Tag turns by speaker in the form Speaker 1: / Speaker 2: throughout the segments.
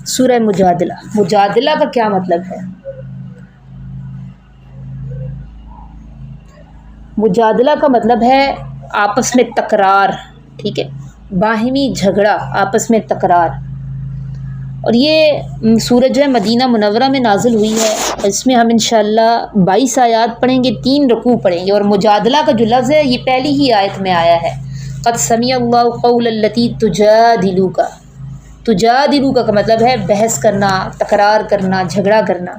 Speaker 1: سورہ مجادلہ، مجادلہ کا کیا مطلب ہے؟ مجادلہ کا مطلب ہے آپس میں تکرار، ٹھیک ہے، باہمی جھگڑا، آپس میں تکرار۔ اور یہ سورۃ جو ہے مدینہ منورہ میں نازل ہوئی ہے، اس میں ہم انشاءاللہ 22 آیات پڑھیں گے، 3 رکوع پڑھیں گے۔ اور مجادلہ کا جو لفظ ہے یہ پہلی ہی آیت میں آیا ہے، قد سمع اللہ قول التی تجادلک۔ تجادلک کا مطلب ہے بحث کرنا، تکرار کرنا، جھگڑا کرنا۔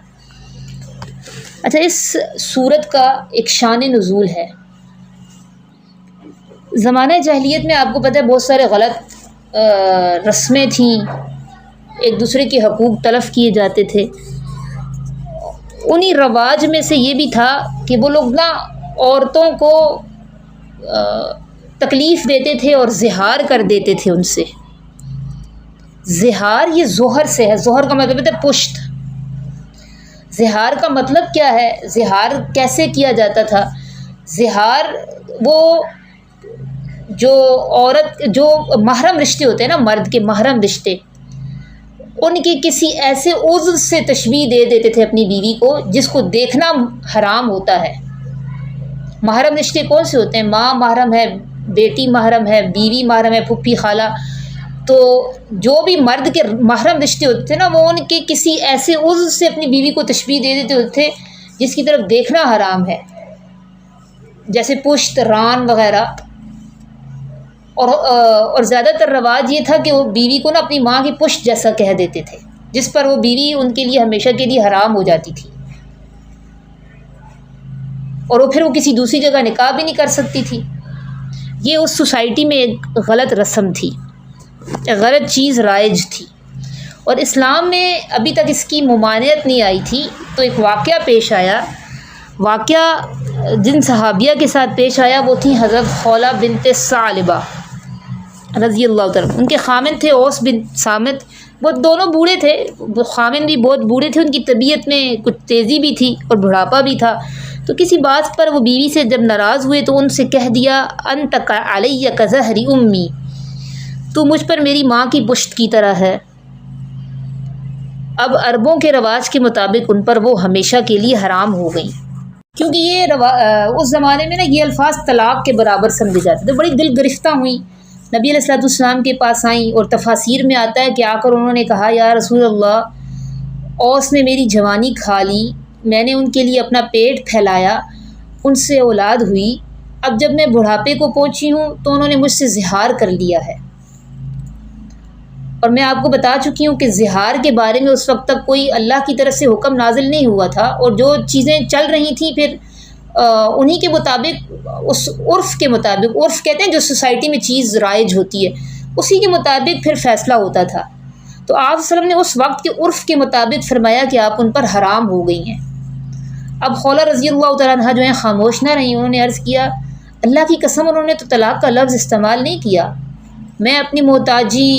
Speaker 1: اچھا، اس سورت کا ایک شان نزول ہے۔ زمانہ جاہلیت میں آپ کو پتہ ہے بہت سارے غلط رسمیں تھیں، ایک دوسرے کے حقوق تلف کیے جاتے تھے۔ انہی رواج میں سے یہ بھی تھا کہ وہ لوگ نا عورتوں کو تکلیف دیتے تھے اور زہار کر دیتے تھے ان سے۔ زہار یہ زہر سے ہے، زہر کا مطلب ہے پشت۔ زہار کا مطلب کیا ہے؟ زہار کیسے کیا جاتا تھا؟ زہار وہ جو عورت جو محرم رشتے ہوتے ہیں نا، مرد کے محرم رشتے، ان کے کسی ایسے عضو سے تشبیہ دے دیتے تھے اپنی بیوی کو جس کو دیکھنا حرام ہوتا ہے۔ محرم رشتے کون سے ہوتے ہیں؟ ماں محرم ہے، بیٹی محرم ہے، بیوی محرم ہے، پھپھی خالہ۔ تو جو بھی مرد کے محرم رشتے ہوتے تھے نا، وہ ان کے کسی ایسے عضو سے اپنی بیوی کو تشبیہ دے دیتے ہوتے تھے جس کی طرف دیکھنا حرام ہے، جیسے پشت، ران وغیرہ۔ اور زیادہ تر رواج یہ تھا کہ وہ بیوی کو نا اپنی ماں کی پشت جیسا کہہ دیتے تھے، جس پر وہ بیوی ان کے لیے ہمیشہ کے لیے حرام ہو جاتی تھی، اور وہ پھر وہ کسی دوسری جگہ نکاح بھی نہیں کر سکتی تھی۔ یہ اس سوسائٹی میں ایک غلط رسم تھی، ایک غلط چیز رائج تھی، اور اسلام میں ابھی تک اس کی ممانعت نہیں آئی تھی۔ تو ایک واقعہ پیش آیا، واقعہ جن صحابیہ کے ساتھ پیش آیا وہ تھیں حضرت خولہ بنت ثعلبہ رضی اللہ تعالیٰ۔ ان کے خامن تھے اوس بن صامت، وہ دونوں بوڑھے تھے، خامن بھی بہت بوڑھے تھے، ان کی طبیعت میں کچھ تیزی بھی تھی اور بڑھاپا بھی تھا۔ تو کسی بات پر وہ بیوی سے جب ناراض ہوئے تو ان سے کہہ دیا، انت علی کظہر امی، تو مجھ پر میری ماں کی پشت کی طرح ہے۔ اب عربوں کے رواج کے مطابق ان پر وہ ہمیشہ کے لیے حرام ہو گئیں، کیونکہ یہ اس زمانے میں نا یہ الفاظ طلاق کے برابر سمجھے جاتے تھے۔ بڑی دل گرفتہ ہوئیں، نبی علیہ الصلوۃ والسلام کے پاس آئیں، اور تفاسیر میں آتا ہے کہ آ کر انہوں نے کہا، یا رسول اللہ، اوس نے میری جوانی کھا لی، میں نے ان کے لیے اپنا پیٹ پھیلایا، ان سے اولاد ہوئی، اب جب میں بڑھاپے کو پہنچی ہوں تو انہوں نے مجھ سے زہار کر لیا ہے۔ اور میں آپ کو بتا چکی ہوں کہ زہار کے بارے میں اس وقت تک کوئی اللہ کی طرف سے حکم نازل نہیں ہوا تھا، اور جو چیزیں چل رہی تھیں پھر انہی کے مطابق، اس عرف کے مطابق، عرف کہتے ہیں جو سوسائٹی میں چیز رائج ہوتی ہے، اسی کے مطابق پھر فیصلہ ہوتا تھا۔ تو آپ صلی اللہ علیہ وسلم نے اس وقت کے عرف کے مطابق فرمایا کہ آپ ان پر حرام ہو گئی ہیں۔ اب خولہ رضی اللہ تعالیٰ عنہ جو ہیں خاموش نہ رہیں، انہوں نے عرض کیا، اللہ کی قسم انہوں نے تو طلاق کا لفظ استعمال نہیں کیا، میں اپنی محتاجی،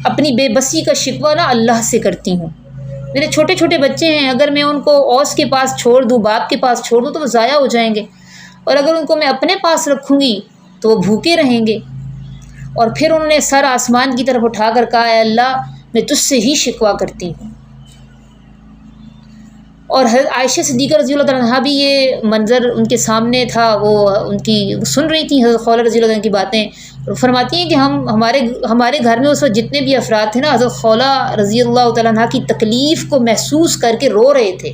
Speaker 1: اپنی بے بسی کا شکوہ نا اللہ سے کرتی ہوں۔ میرے چھوٹے چھوٹے بچے ہیں، اگر میں ان کو اوس کے پاس چھوڑ دوں، باپ کے پاس چھوڑ دوں تو وہ ضائع ہو جائیں گے، اور اگر ان کو میں اپنے پاس رکھوں گی تو وہ بھوکے رہیں گے۔ اور پھر انہوں نے سر آسمان کی طرف اٹھا کر کہا، اے اللہ، میں تجھ سے ہی شکوہ کرتی ہوں۔ اور حضرت عائشہ صدیقہ رضی اللہ عنہا بھی یہ منظر ان کے سامنے تھا، وہ ان کی سن رہی تھیں حضرت خولہ رضی اللہ عنہ کی باتیں، اور فرماتی ہیں کہ ہمارے گھر میں اس وقت جتنے بھی افراد تھے نا، حضرت خولہ رضی اللہ تعالیٰ عنہ کی تکلیف کو محسوس کر کے رو رہے تھے۔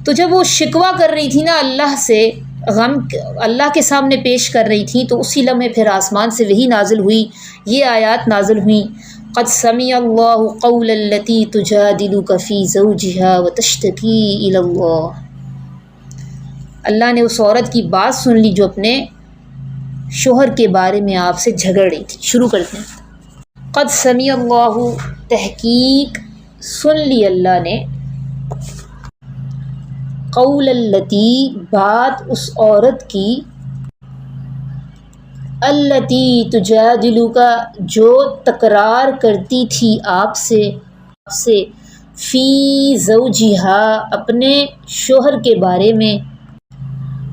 Speaker 1: تو جب وہ شکوہ کر رہی تھی نا اللہ سے، غم اللہ کے سامنے پیش کر رہی تھیں، تو اسی لمحے پھر آسمان سے وحی نازل ہوئی، یہ آیات نازل ہوئیں، قد سمع اللہ قول التی تجادلک فی زوجها وتشتکی الی اللہ۔ اللہ نے اس عورت کی بات سن لی جو اپنے شوہر کے بارے میں آپ سے جھگڑ رہی تھی۔ شروع کرتے ہیں۔ قد سمع اللہ، تحقیق سن لی اللہ نے، قول التی، بات اس عورت کی، التی تجادلک، جو تکرار کرتی تھی آپ سے، فی زوجہا، اپنے شوہر کے بارے میں،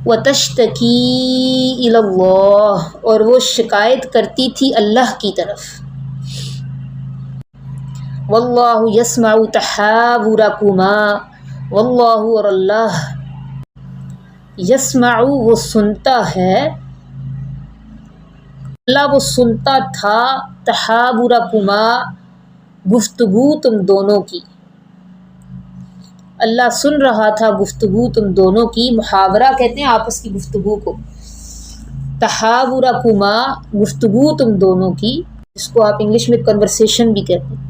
Speaker 1: وتشتکی الی اللہ، اور وہ شکایت کرتی تھی اللہ کی طرف۔ واللہ یسمع تحاورکما، واللہ اور اللہ، یسمع وہ سنتا ہے، اللہ وہ سنتا تھا، تحاورکما گفتگو تم دونوں کی، اللہ سن رہا تھا گفتگو تم دونوں کی، محاورہ کہتے ہیں آپس کی گفتگو کو، تحاورکما گفتگو تم دونوں کی، اس کو آپ انگلش میں کنورسیشن بھی کہتے ہیں۔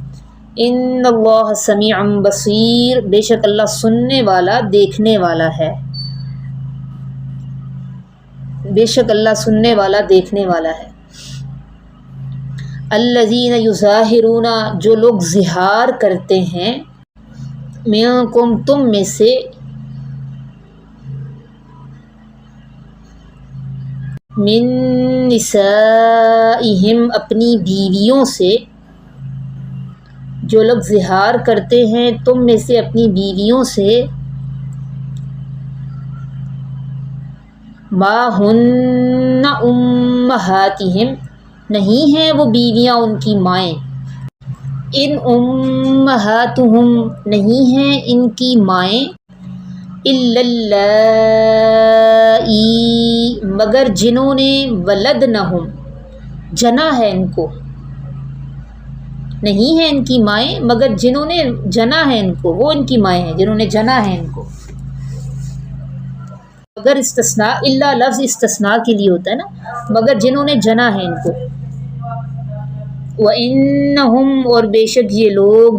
Speaker 1: ان اللہ سمیع بصیر، بے شک اللہ سننے والا دیکھنے والا ہے، بے شک اللہ سننے والا دیکھنے والا ہے۔ الذین یظاہرون، جو لوگ ظہار کرتے ہیں، منکم تم میں سے، من نسائہم اپنی بیویوں سے، جو لوگ ظہار کرتے ہیں تم میں سے اپنی بیویوں سے، ما ہن امہاتہم نہیں ہیں وہ بیویاں ان کی مائیں، ان امہاتہم نہیں ہیں ان کی مائیں، الا اللائی مگر جنہوں نے ولدنہم جنا ہے ان کو، نہیں ہیں ان کی مائیں مگر جنہوں نے جنا ہے ان کو، وہ ان کی مائیں ہیں جنہوں نے جنا ہے ان کو۔ مگر استثناء، الا لفظ استثناء کے لیے ہوتا ہے نا، مگر جنہوں نے جنا ہے ان کو۔ وَإِنَّهُمْ اور بے شک یہ لوگ،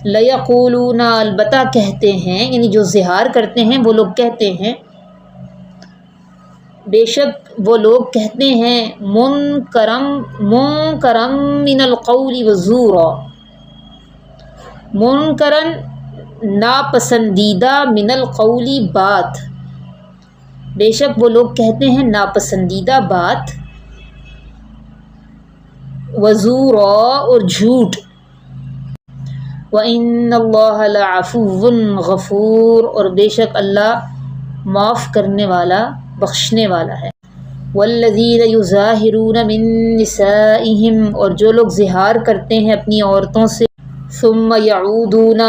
Speaker 1: لَيَقُولُونَ البتہ کہتے ہیں، یعنی جو ظہار کرتے ہیں وہ لوگ کہتے ہیں، بے شک وہ لوگ کہتے ہیں، منکرم من القول وزورا، منکرن ناپسندیدہ، من القول بات، بے شک وہ لوگ کہتے ہیں ناپسندیدہ بات، وزورا اور جھوٹ، وَإِنَّ اللَّهَ لَعَفُوٌّ غَفُورٌ اور بے شک اللہ معاف کرنے والا بخشنے والا ہے۔ وَالَّذِينَ يُظَاهِرُونَ مِن نِّسَائِهِمْ اور جو لوگ ظہار کرتے ہیں اپنی عورتوں سے، ثُمَّ يَعُودُونَ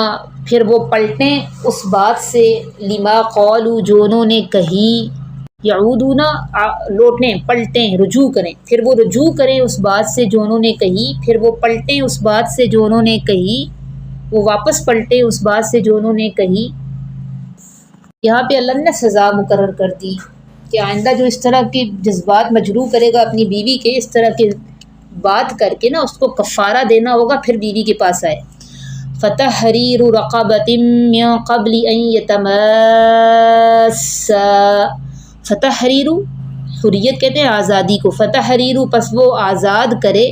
Speaker 1: پھر وہ پلٹیں اس بات سے، لِمَا قَالُوا جو انہوں نے کہی، یعودون لوٹیں پلٹیں رجوع کریں، پھر وہ رجوع کریں اس بات سے جو انہوں نے کہی، پھر وہ پلٹیں اس بات سے جو انہوں نے کہی، وہ واپس پلٹیں اس بات سے جو انہوں نے کہی۔ یہاں پہ اللہ نے سزا مقرر کر دی کہ آئندہ جو اس طرح کے جذبات مجروح کرے گا اپنی بیوی کے، اس طرح کی بات کر کے نا، اس کو کفارہ دینا ہوگا، پھر بیوی کے پاس آئے۔ فتحریر رقبۃ من قبل ان یتماسا، فتحریر حریت کہتے ہیں آزادی کو، فتحریر پس وہ آزاد کرے،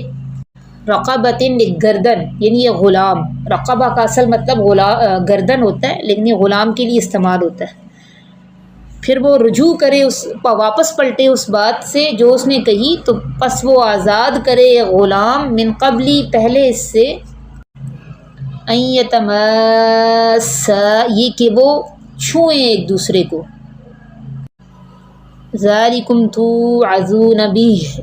Speaker 1: رقبۃ گردن، یعنی یہ غلام، رقبہ کا اصل مطلب گردن ہوتا ہے، لیکن یہ غلام کے لیے استعمال ہوتا ہے۔ پھر وہ رجوع کرے، واپس پلٹے اس بات سے جو اس نے کہی، تو پس وہ آزاد کرے غلام، من قبلی پہلے اس سے، ان یتماسا یہ کہ وہ چھوئیں ایک دوسرے کو، ذالکم توعظون بہ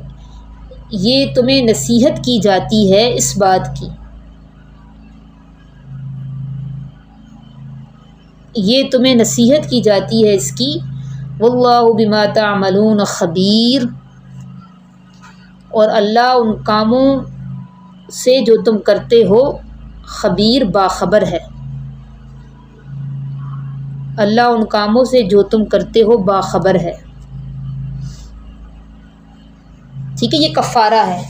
Speaker 1: یہ تمہیں نصیحت کی جاتی ہے اس بات کی، یہ تمہیں نصیحت کی جاتی ہے اس کی، واللہ بما تعملون خبیر اور اللہ ان کاموں سے جو تم کرتے ہو خبیر باخبر ہے، اللہ ان کاموں سے جو تم کرتے ہو باخبر ہے۔ ٹھیک ہے، یہ کفارہ ہے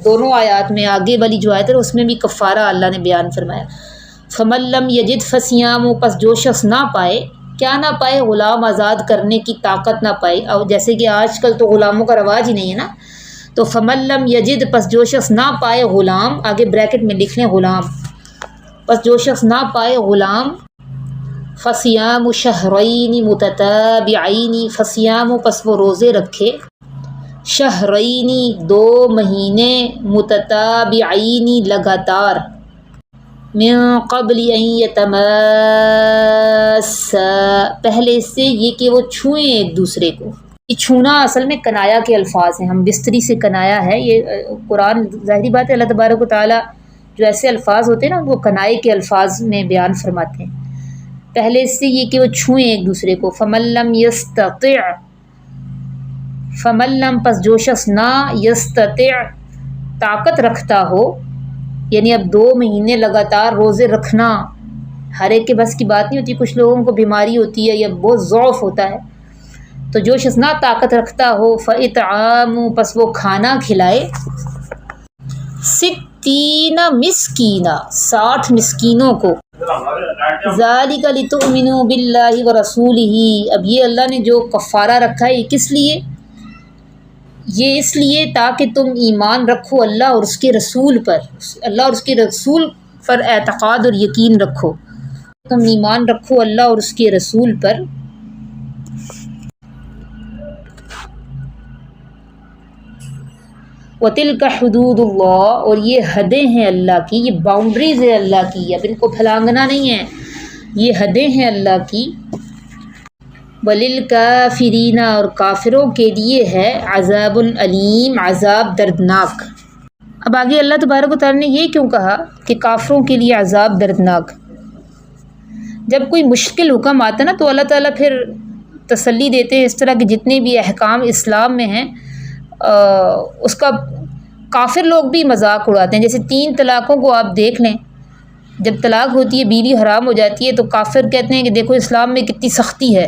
Speaker 1: دونوں آیات میں، آگے والی جو آیت ہے اس میں بھی کفارہ اللہ نے بیان فرمایا۔ فَمَن لَّمْ يَجِدْ فَصِيَامُ پس جو شخص نہ پائے، کیا نہ پائے، غلام آزاد کرنے کی طاقت نہ پائے، اور جیسے کہ آج کل تو غلاموں کا رواج ہی نہیں ہے نا، تو فَمَن لَّمْ يَجِدْ پس جو شخص نہ پائے غلام، آگے بریکٹ میں لکھ لیں غلام، پس جو شخص نہ پائے غلام، فَصِيَامُ شَهْرَيْنِ مُتَتَابِعَيْنِ فَصِيَامُ پس وہ روزے رکھے، شہرینی 2 مہینے، متتابعین لگاتار، من قبل ان یتماسا پہلے اس سے یہ کہ وہ چھوئیں ایک دوسرے کو، یہ چھونا اصل میں کنایا کے الفاظ ہیں، ہم بستری سے کنایا ہے یہ قرآن، ظاہری بات ہے اللہ تبارک و تعالیٰ جو ایسے الفاظ ہوتے ہیں نا وہ کنائے کے الفاظ میں بیان فرماتے ہیں۔ پہلے اس سے یہ کہ وہ چھوئیں ایک دوسرے کو، فمن لم یستطع، فمن لم پس جو شخص نہ، یستطع طاقت رکھتا ہو، یعنی اب 2 مہینے لگاتار روزے رکھنا ہر ایک کے بس کی بات نہیں ہوتی، کچھ لوگوں کو بیماری ہوتی ہے یا بہت ضعف ہوتا ہے، تو جو شخص نہ طاقت رکھتا ہو فاطعام پس وہ کھانا کھلائے 60 مسکینہ 60 مسکینوں کو، ذالک لتؤمنوا باللہ ورسولہ، اب یہ اللہ نے جو کفارہ رکھا ہے یہ کس لیے؟ یہ اس لیے تاکہ تم ایمان رکھو اللہ اور اس کے رسول پر، اللہ اور اس کے رسول پر اعتقاد اور یقین رکھو، تم ایمان رکھو اللہ اور اس کے رسول پر۔ وَتِلْكَ حُدُودُ اللَّهِ، اور یہ حدیں ہیں اللہ کی، یہ باؤنڈریز ہے اللہ کی، اب ان کو پھلانگنا نہیں ہے، یہ حدیں ہیں اللہ کی۔ وَلِلْكَافِرِينَ، اور کافروں کے لیے ہے عذاب علیم، عذاب دردناک۔ اب آگے اللہ تبارک و تعالیٰ نے یہ کیوں کہا کہ کافروں کے لیے عذاب دردناک؟ جب کوئی مشکل حکم آتا نا تو اللہ تعالیٰ پھر تسلی دیتے ہیں، اس طرح کے جتنے بھی احکام اسلام میں ہیں اس کا کافر لوگ بھی مذاق اڑاتے ہیں۔ جیسے 3 طلاقوں کو آپ دیکھ لیں، جب طلاق ہوتی ہے بیوی حرام ہو جاتی ہے تو کافر کہتے ہیں کہ دیکھو اسلام میں کتنی سختی ہے،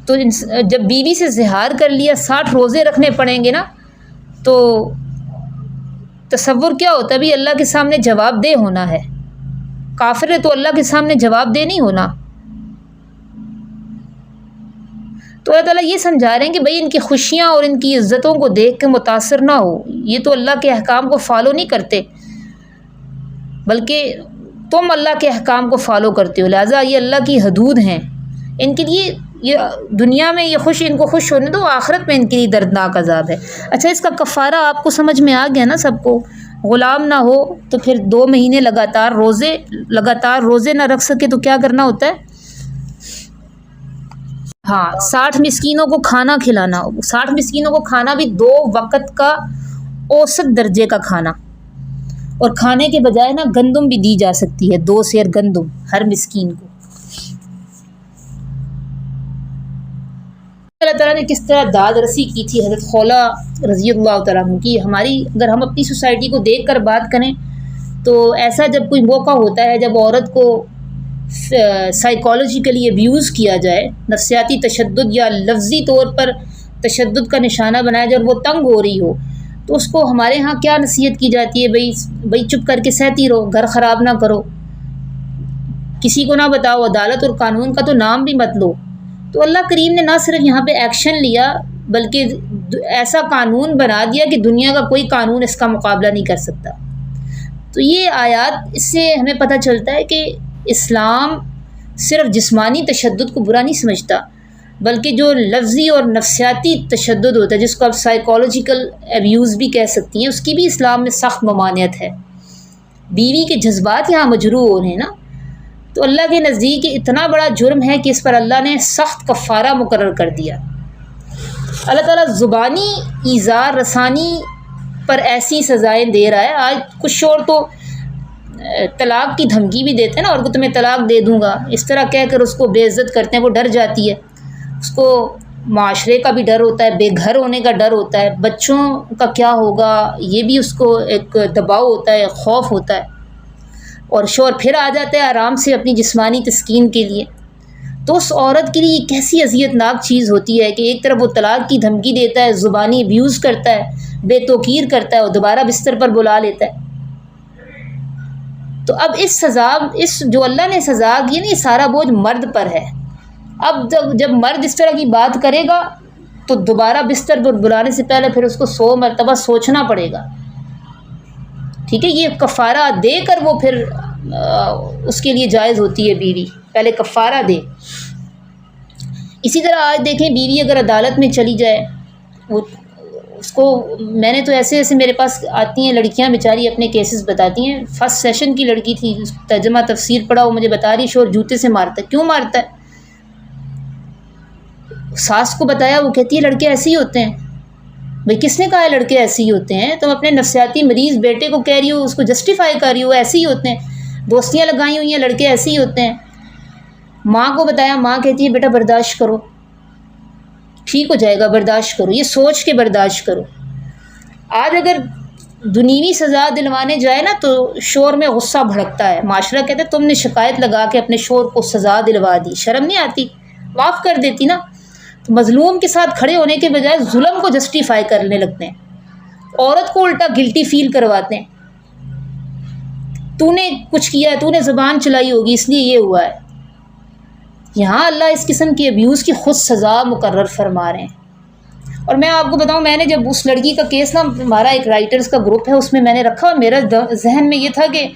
Speaker 1: تو جب بیوی سے زہار کر لیا 60 روزے رکھنے پڑیں گے نا، تو تصور کیا ہوتا ہے بھی اللہ کے سامنے جواب دہ ہونا ہے، کافر ہے تو اللہ کے سامنے جواب دہ نہیں ہونا۔ تو اللہ تعالیٰ یہ سمجھا رہے ہیں کہ بھئی ان کی خوشیاں اور ان کی عزتوں کو دیکھ کے متاثر نہ ہو، یہ تو اللہ کے احکام کو فالو نہیں کرتے، بلکہ تم اللہ کے احکام کو فالو کرتے ہو، لہٰذا یہ اللہ کی حدود ہیں، ان کے لیے یہ دنیا میں یہ ان کو خوش ہونے دو، آخرت میں ان کے لیے دردناک عذاب ہے۔ اچھا اس کا کفارہ آپ کو سمجھ میں آ گیا نا سب کو؟ غلام نہ ہو تو پھر 2 مہینے لگاتار روزے نہ رکھ سکے تو کیا کرنا ہوتا ہے؟ ہاں 60 مسکینوں کو کھانا کھلانا، 60 مسکینوں کو کھانا بھی 2 وقت کا اوسط درجے کا کھانا، اور کھانے کے بجائے نا گندم بھی دی جا سکتی ہے، 2 سیر گندم ہر مسکین کو۔ اللہ تعالیٰ نے کس طرح داد رسی کی تھی حضرت خولہ رضی اللہ تعالیٰ عنہ کی۔ ہماری اگر ہم اپنی سوسائٹی کو دیکھ کر بات کریں تو ایسا جب کوئی موقع ہوتا ہے جب عورت کو سائیکالوجیکلی ابیوز کیا جائے، نفسیاتی تشدد یا لفظی طور پر تشدد کا نشانہ بنایا جائے اور وہ تنگ ہو رہی ہو، تو اس کو ہمارے ہاں کیا نصیحت کی جاتی ہے؟ بھئی چپ کر کے سہتی رہو، گھر خراب نہ کرو، کسی کو نہ بتاؤ، عدالت اور قانون کا تو نام بھی مت لو۔ تو اللہ کریم نے نہ صرف یہاں پہ ایکشن لیا بلکہ ایسا قانون بنا دیا کہ دنیا کا کوئی قانون اس کا مقابلہ نہیں کر سکتا۔ تو یہ آیات اس سے ہمیں پتہ چلتا ہے کہ اسلام صرف جسمانی تشدد کو برا نہیں سمجھتا، بلکہ جو لفظی اور نفسیاتی تشدد ہوتا ہے جس کو آپ سائیکالوجیکل ایبیوز بھی کہہ سکتی ہیں، اس کی بھی اسلام میں سخت ممانعت ہے۔ بیوی کے جذبات یہاں مجروح ہو رہے ہیں نا، تو اللہ کے نزدیک اتنا بڑا جرم ہے کہ اس پر اللہ نے سخت کفارہ مقرر کر دیا۔ اللہ تعالیٰ زبانی ایذار رسانی پر ایسی سزائیں دے رہا ہے۔ آج کچھ شور تو طلاق کی دھمکی بھی دیتے ہیں نا، اور کو تمہیں طلاق دے دوں گا، اس طرح کہہ کر اس کو بے عزت کرتے ہیں، وہ ڈر جاتی ہے، اس کو معاشرے کا بھی ڈر ہوتا ہے، بے گھر ہونے کا ڈر ہوتا ہے، بچوں کا کیا ہوگا یہ بھی اس کو ایک دباؤ ہوتا ہے، خوف ہوتا ہے، اور شور پھر آ جاتا ہے آرام سے اپنی جسمانی تسکین کے لیے۔ تو اس عورت کے لیے یہ کیسی اذیت ناک چیز ہوتی ہے کہ ایک طرف وہ طلاق کی دھمکی دیتا ہے، زبانی ابیوز کرتا ہے، بے توقیر کرتا ہے، اور دوبارہ بستر پر بلا لیتا ہے۔ تو اب اس جو اللہ نے سزا کی نا، یہ سارا بوجھ مرد پر ہے۔ اب جب مرد اس طرح کی بات کرے گا تو دوبارہ بستر پر بلانے سے پہلے پھر اس کو 100 مرتبہ سوچنا پڑے گا، ٹھیک ہے؟ یہ کفارہ دے کر وہ پھر اس کے لیے جائز ہوتی ہے بیوی، پہلے کفارہ دے۔ اسی طرح آج دیکھیں بیوی اگر عدالت میں چلی جائے، وہ اس کو میں نے تو ایسے میرے پاس آتی ہیں لڑکیاں بیچاری اپنے کیسز بتاتی ہیں۔ فرسٹ سیشن کی لڑکی تھی، ترجمہ تفسیر پڑھا، وہ مجھے بتا رہی شور جوتے سے مارتا ہے۔ کیوں مارتا ہے؟ ساس کو بتایا، وہ کہتی ہے لڑکے ایسے ہی ہوتے ہیں۔ بھئی کس نے کہا ہے لڑکے ایسے ہی ہوتے ہیں؟ تم اپنے نفسیاتی مریض بیٹے کو کہہ رہی ہو، اس کو جسٹیفائی کر رہی ہو، ایسے ہی ہوتے ہیں، دوستیاں لگائی ہوئی ہیں، لڑکے ایسے ہی ہوتے ہیں۔ ماں کو بتایا، ماں کہتی ہے بیٹا برداشت کرو، ٹھیک ہو جائے گا، برداشت کرو، یہ سوچ کے برداشت کرو۔ آج اگر دنیوی سزا دلوانے جائے نا تو شوہر میں غصہ بھڑکتا ہے، معاشرہ کہتا ہے تم نے شکایت لگا کے اپنے شوہر کو سزا دلوا دی، شرم نہیں آتی؟ معاف کر دیتی نا۔ تو مظلوم کے ساتھ کھڑے ہونے کے بجائے ظلم کو جسٹیفائی کرنے لگتے ہیں، عورت کو الٹا گلٹی فیل کرواتے ہیں، تو نے کچھ کیا ہے، تو نے زبان چلائی ہوگی اس لیے یہ ہوا ہے۔ یہاں اللہ اس قسم کی ابیوز کی خود سزا مقرر فرما رہے ہیں۔ اور میں آپ کو بتاؤں، میں نے جب اس لڑکی کا کیس نا، ہمارا ایک رائٹرز کا گروپ ہے، اس میں میں نے رکھا، میرا ذہن میں یہ تھا کہ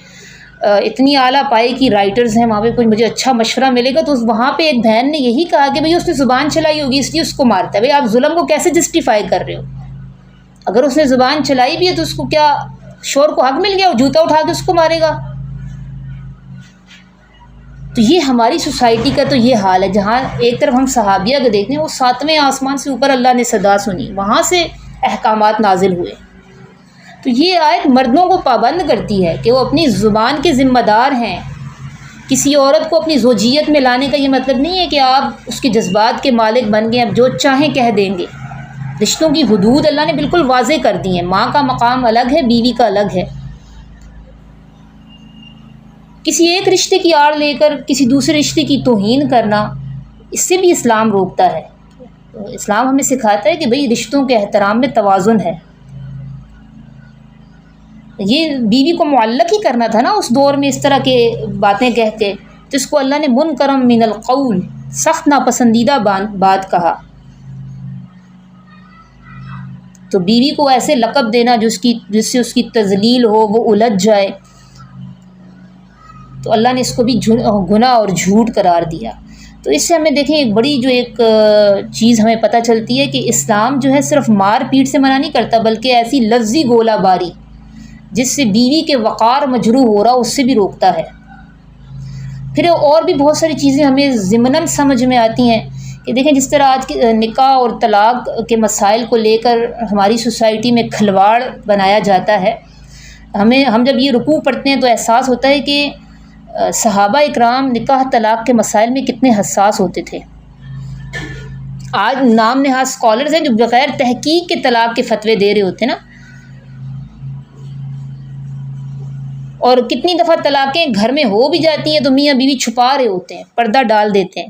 Speaker 1: اتنی اعلیٰ پائے کی رائٹرز ہیں وہاں پہ، کوئی مجھے اچھا مشورہ ملے گا، تو وہاں پہ ایک بہن نے یہی کہا کہ بھئی اس نے زبان چلائی ہوگی اس لیے اس کو مارتا ہے۔ بھئی آپ ظلم کو کیسے جسٹیفائی کر رہے ہو؟ اگر اس نے زبان چلائی بھی ہے تو اس کو کیا شوہر کو حق مل گیا وہ جوتا اٹھا کے اس کو مارے گا؟ تو یہ ہماری سوسائٹی کا تو یہ حال ہے، جہاں ایک طرف ہم صحابیہ کو دیکھتے ہیں، وہ 7ویں آسمان سے اوپر اللہ نے صدا سنی، وہاں سے احکامات نازل ہوئے۔ تو یہ آیت مردوں کو پابند کرتی ہے کہ وہ اپنی زبان کے ذمہ دار ہیں۔ کسی عورت کو اپنی زوجیت میں لانے کا یہ مطلب نہیں ہے کہ آپ اس کے جذبات کے مالک بن گئے، اب جو چاہیں کہہ دیں گے۔ رشتوں کی حدود اللہ نے بالکل واضح کر دی ہیں، ماں کا مقام الگ ہے، بیوی کا الگ ہے۔ کسی ایک رشتے کی آڑ لے کر کسی دوسرے رشتے کی توہین کرنا، اس سے بھی اسلام روکتا ہے۔ اسلام ہمیں سکھاتا ہے کہ بھئی رشتوں کے احترام میں توازن ہے۔ یہ بیوی کو معلق ہی کرنا تھا نا اس دور میں، اس طرح کے باتیں کہہ کے، تو اس کو اللہ نے منکرم من القول، سخت ناپسندیدہ بات کہا۔ تو بیوی کو ایسے لقب دینا جس سے اس کی تذلیل ہو، وہ الجھ جائے، تو اللہ نے اس کو بھی گناہ اور جھوٹ قرار دیا۔ تو اس سے ہمیں دیکھیں ایک بڑی جو ایک چیز ہمیں پتہ چلتی ہے کہ اسلام جو ہے صرف مار پیٹ سے منع نہیں کرتا، بلکہ ایسی لفظی گولہ باری جس سے بیوی کے وقار مجروح ہو رہا اس سے بھی روکتا ہے۔ پھر اور بھی بہت ساری چیزیں ہمیں ضمناً سمجھ میں آتی ہیں کہ دیکھیں جس طرح آج کے نکاح اور طلاق کے مسائل کو لے کر ہماری سوسائٹی میں کھلواڑ بنایا جاتا ہے۔ ہم جب یہ رکوع پڑھتے ہیں تو احساس ہوتا ہے کہ صحابہ اکرام نکاح طلاق کے مسائل میں کتنے حساس ہوتے تھے۔ آج نام نہاد اسکالرز ہیں جو بغیر تحقیق کے طلاق کے فتوے دے رہے ہوتے ہیں نا، اور کتنی دفعہ طلاقیں گھر میں ہو بھی جاتی ہیں تو میاں بیوی چھپا رہے ہوتے ہیں، پردہ ڈال دیتے ہیں،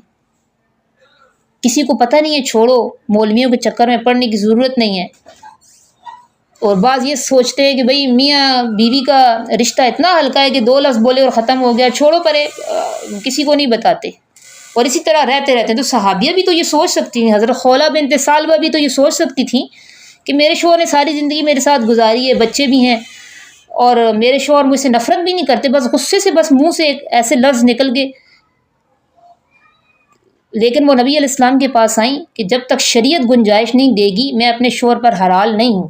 Speaker 1: کسی کو پتہ نہیں ہے، چھوڑو، مولویوں کے چکر میں پڑنے کی ضرورت نہیں ہے۔ اور بعض یہ سوچتے ہیں کہ بھئی میاں بیوی کا رشتہ اتنا ہلکا ہے کہ 2 لفظ بولے اور ختم ہو گیا، چھوڑو پرے، کسی کو نہیں بتاتے، اور اسی طرح رہتے ہیں۔ تو صحابیہ بھی تو یہ سوچ سکتی ہیں، حضرت خولہ بنت ثعلبہ بھی تو یہ سوچ سکتی تھیں کہ میرے شوہر نے ساری زندگی میرے ساتھ گزاری ہے، بچے بھی ہیں، اور میرے شوہر مجھ سے نفرت بھی نہیں کرتے، بس غصے سے بس منہ سے ایک ایسے لفظ نکل گئے۔ لیکن وہ نبی علیہ السلام کے پاس آئیں کہ جب تک شریعت گنجائش نہیں دے گی میں اپنے شوہر پر حلال نہیں ہوں،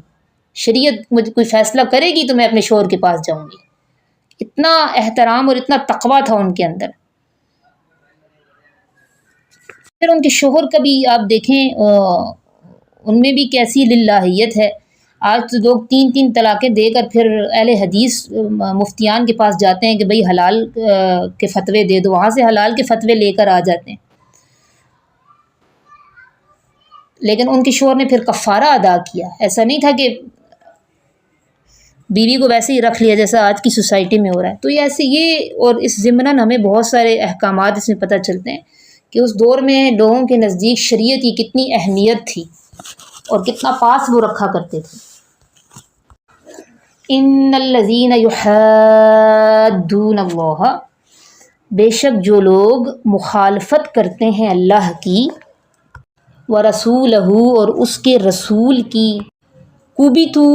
Speaker 1: شریعت مجھے کوئی فیصلہ کرے گی تو میں اپنے شوہر کے پاس جاؤں گی۔ اتنا احترام اور اتنا تقویٰ تھا ان کے اندر۔ پھر ان کے شوہر کا بھی آپ دیکھیں ان میں بھی کیسی للہیت ہے۔ آج تو لوگ 3 طلاقیں دے کر پھر اہل حدیث مفتیان کے پاس جاتے ہیں کہ بھئی حلال کے فتوے دے دو، وہاں سے حلال کے فتوے لے کر آ جاتے ہیں۔ لیکن ان کے شوہر نے پھر کفارہ ادا کیا، ایسا نہیں تھا کہ بیوی کو ویسے ہی رکھ لیا جیسا آج کی سوسائٹی میں ہو رہا ہے۔ تو یہ ایسے اور اس ضمناً ہمیں بہت سارے احکامات اس میں پتہ چلتے ہیں کہ اس دور میں لوگوں کے نزدیک شریعت کی کتنی اہمیت تھی اور کتنا پاس وہ رکھا کرتے تھے۔ ان الذین یحادون اللہ، بے شک جو لوگ مخالفت کرتے ہیں اللہ کی، ورسولہ، اور اس کے رسول کی، کبتو،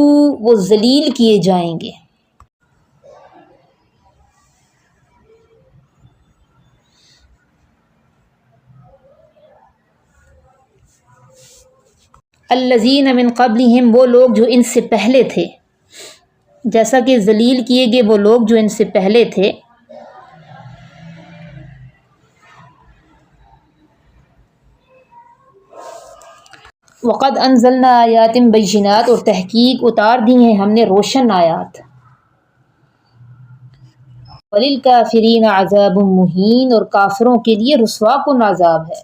Speaker 1: وہ ذلیل کیے جائیں گے۔ الذین من قبلہم، وہ لوگ جو ان سے پہلے تھے، جیسا کہ ذلیل کیے گئے وہ لوگ جو ان سے پہلے تھے۔ وقد انزلنا آیات بینات، اور تحقیق اتار دی ہیں ہم نے روشن آیات. وللکافرین عذاب مہین، اور کافروں کے لیے رسوا کن عذاب ہے.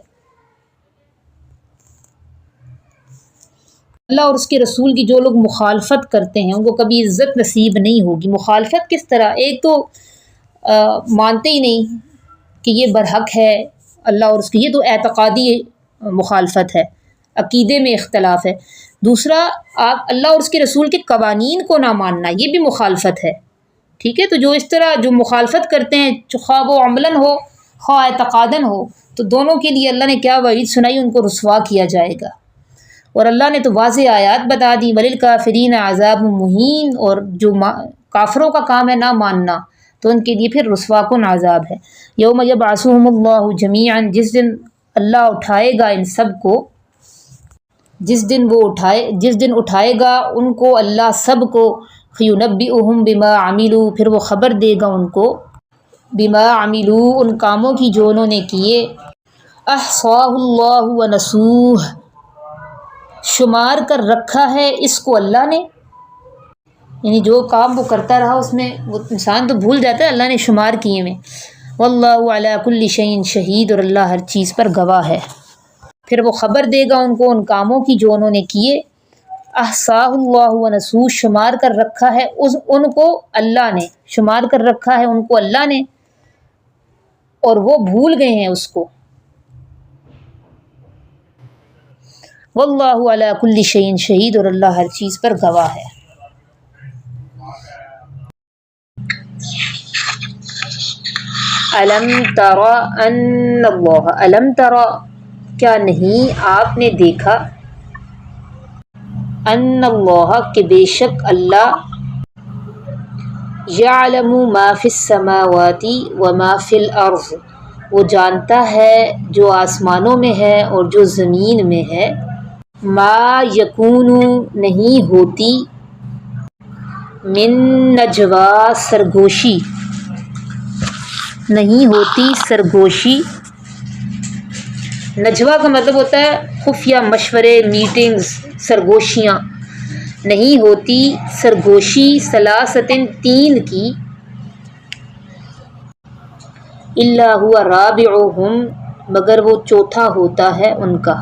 Speaker 1: اللہ اور اس کے رسول کی جو لوگ مخالفت کرتے ہیں ان کو کبھی عزت نصیب نہیں ہوگی. مخالفت کس طرح؟ ایک تو مانتے ہی نہیں کہ یہ برحق ہے اللہ اور اس کی، یہ تو اعتقادی مخالفت ہے، عقیدے میں اختلاف ہے. دوسرا، آپ اللہ اور اس کے رسول کے قوانین کو نہ ماننا، یہ بھی مخالفت ہے. ٹھیک ہے، تو جو اس طرح جو مخالفت کرتے ہیں، خواہ وہ عملاً ہو خواہ اعتقاداً ہو، تو دونوں کے لیے اللہ نے کیا وعید سنائی، ان کو رسوا کیا جائے گا. اور اللہ نے تو واضح آیات بتا دی، وللکافرین عذاب مہین، اور جو کافروں کا کام ہے نہ ماننا، تو ان کے لیے پھر رسوا کن عذاب ہے. یوم یبعثہم اللہ جمیعا، جس دن اللہ اٹھائے گا ان سب کو، جس دن اٹھائے گا ان کو اللہ سب کو، فینبئہم بما عملوا، پھر وہ خبر دے گا ان کو، بما عملوا، ان کاموں کی جو انہوں نے کیے، احصاہ اللہ ونسوہ، شمار کر رکھا ہے اس کو اللہ نے. یعنی جو کام وہ کرتا رہا اس میں وہ انسان تو بھول جاتا ہے، اللہ نے شمار کیے میں. واللہ علی کل شیء شہید، اور اللہ ہر چیز پر گواہ ہے. پھر وہ خبر دے گا ان کو ان کاموں کی جو انہوں نے کیے، احصاہ اللہ ونسوہ، شمار کر رکھا ہے ان کو اللہ نے، شمار کر رکھا ہے ان کو اللہ نے، اور وہ بھول گئے ہیں اس کو. واللہ علی کل شیء شہید، اور اللہ ہر چیز پر گواہ ہے. الم تر ان اللہ، الم تر، کیا نہیں آپ نے دیکھا، ان اللہ، کہ بے شک اللہ، یعلم ما فی السماوات وما فی الارض، وہ جانتا ہے جو آسمانوں میں ہے اور جو زمین میں ہے. ما یکون، نہیں ہوتی، من نجوا، سرگوشی، نہیں ہوتی سرگوشی. نجوا کا مطلب ہوتا ہے خفیہ مشورے، میٹنگز، سرگوشیاں. نہیں ہوتی سرگوشی ثلاثۃ، تین کی، الا هو رابعهم، مگر وہ چوتھا ہوتا ہے ان کا،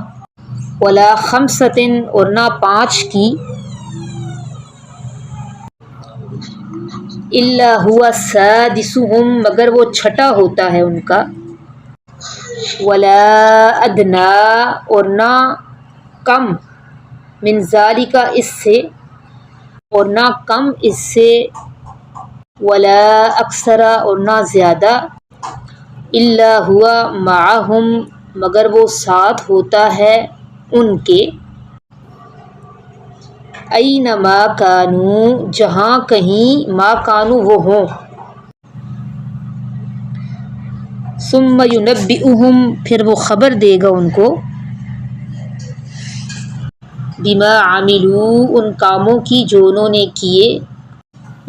Speaker 1: ولا خمسۃ، اور نہ پانچ کی، الا هو سادسهم، مگر وہ چھٹا ہوتا ہے ان کا، ولا ادنی، اور نہ کم، من ذالک، اس سے، اور نہ کم اس سے، ولا اکثر، اور نہ زیادہ، الا هو معہم، مگر وہ ساتھ ہوتا ہے ان کے، اینما کانوا، جہاں کہیں، ما کانوا وہ ہوں، ثم ینبئہم، پھر وہ خبر دے گا ان کو، بما عملوا، ان کاموں کی جو انہوں نے کیے،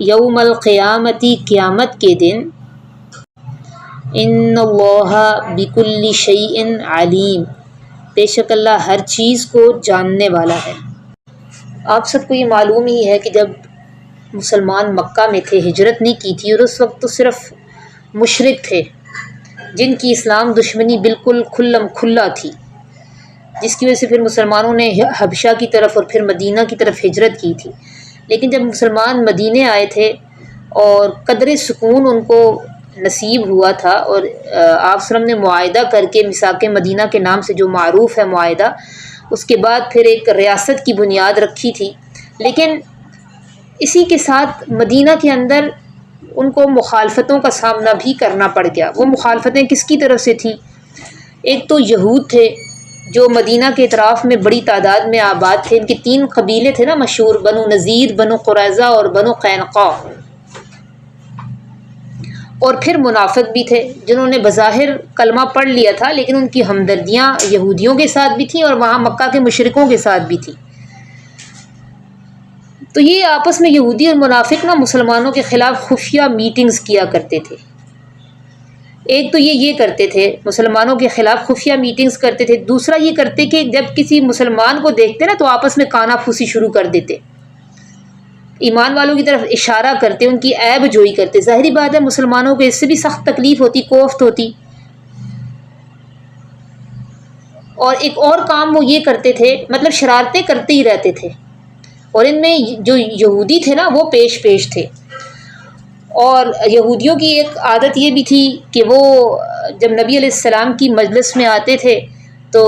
Speaker 1: یوم القیامت، قیامت کے دن، ان اللہ بکل شیء علیم، بے شک اللہ ہر چیز کو جاننے والا ہے. آپ سب کو یہ معلوم ہی ہے کہ جب مسلمان مکہ میں تھے، ہجرت نہیں کی تھی، اور اس وقت تو صرف مشرک تھے جن کی اسلام دشمنی بالکل کھلم کھلا تھی، جس کی وجہ سے پھر مسلمانوں نے حبشہ کی طرف اور پھر مدینہ کی طرف ہجرت کی تھی. لیکن جب مسلمان مدینے آئے تھے اور قدر سکون ان کو نصیب ہوا تھا، اور آپ صلی اللہ علیہ وسلم نے معاہدہ کر کے، میثاق مدینہ کے نام سے جو معروف ہے معاہدہ، اس کے بعد پھر ایک ریاست کی بنیاد رکھی تھی. لیکن اسی کے ساتھ مدینہ کے اندر ان کو مخالفتوں کا سامنا بھی کرنا پڑ گیا. وہ مخالفتیں کس کی طرف سے تھیں؟ ایک تو یہود تھے جو مدینہ کے اطراف میں بڑی تعداد میں آباد تھے. ان کے 3 قبیلے تھے نا مشہور، بنو نذیر، بنو قریظہ اور بنو قینقاع. اور پھر منافق بھی تھے جنہوں نے بظاہر کلمہ پڑھ لیا تھا، لیکن ان کی ہمدردیاں یہودیوں کے ساتھ بھی تھیں اور وہاں مکہ کے مشرکوں کے ساتھ بھی تھی. تو یہ آپس میں یہودی اور منافق نا مسلمانوں کے خلاف خفیہ میٹنگز کیا کرتے تھے. ایک تو یہ کرتے تھے، مسلمانوں کے خلاف خفیہ میٹنگز کرتے تھے، دوسرا یہ کرتے کہ جب کسی مسلمان کو دیکھتے نا تو آپس میں کانا پھوسی شروع کر دیتے، ایمان والوں کی طرف اشارہ کرتے، ان کی عیب جوئی کرتے۔ ظاہری بات ہے مسلمانوں کو اس سے بھی سخت تکلیف ہوتی، کوفت ہوتی۔ اور ایک اور کام وہ یہ کرتے تھے، مطلب شرارتیں کرتے ہی رہتے تھے، اور ان میں جو یہودی تھے نا وہ پیش تھے۔ اور یہودیوں کی ایک عادت یہ بھی تھی کہ وہ جب نبی علیہ السلام کی مجلس میں آتے تھے تو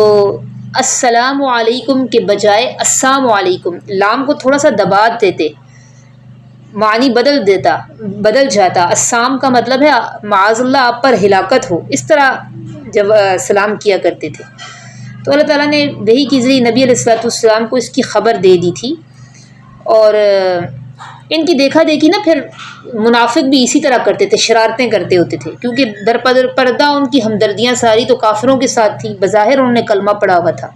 Speaker 1: السلام علیکم کے بجائے السلام علیکم، لام کو تھوڑا سا دبا دیتے، معنی بدل جاتا۔ السلام کا مطلب ہے معاذ اللہ آپ پر ہلاکت ہو، اس طرح جب سلام کیا کرتے تھے۔ تو اللہ تعالیٰ نے وحی کے ذریعے نبی علیہ السلام کو اس کی خبر دے دی تھی، اور ان کی دیکھا دیکھی نا پھر منافق بھی اسی طرح کرتے تھے، شرارتیں کرتے ہوتے تھے، کیونکہ در پردہ ان کی ہمدردیاں ساری تو کافروں کے ساتھ تھیں، بظاہر انہوں نے کلمہ پڑھا ہوا تھا۔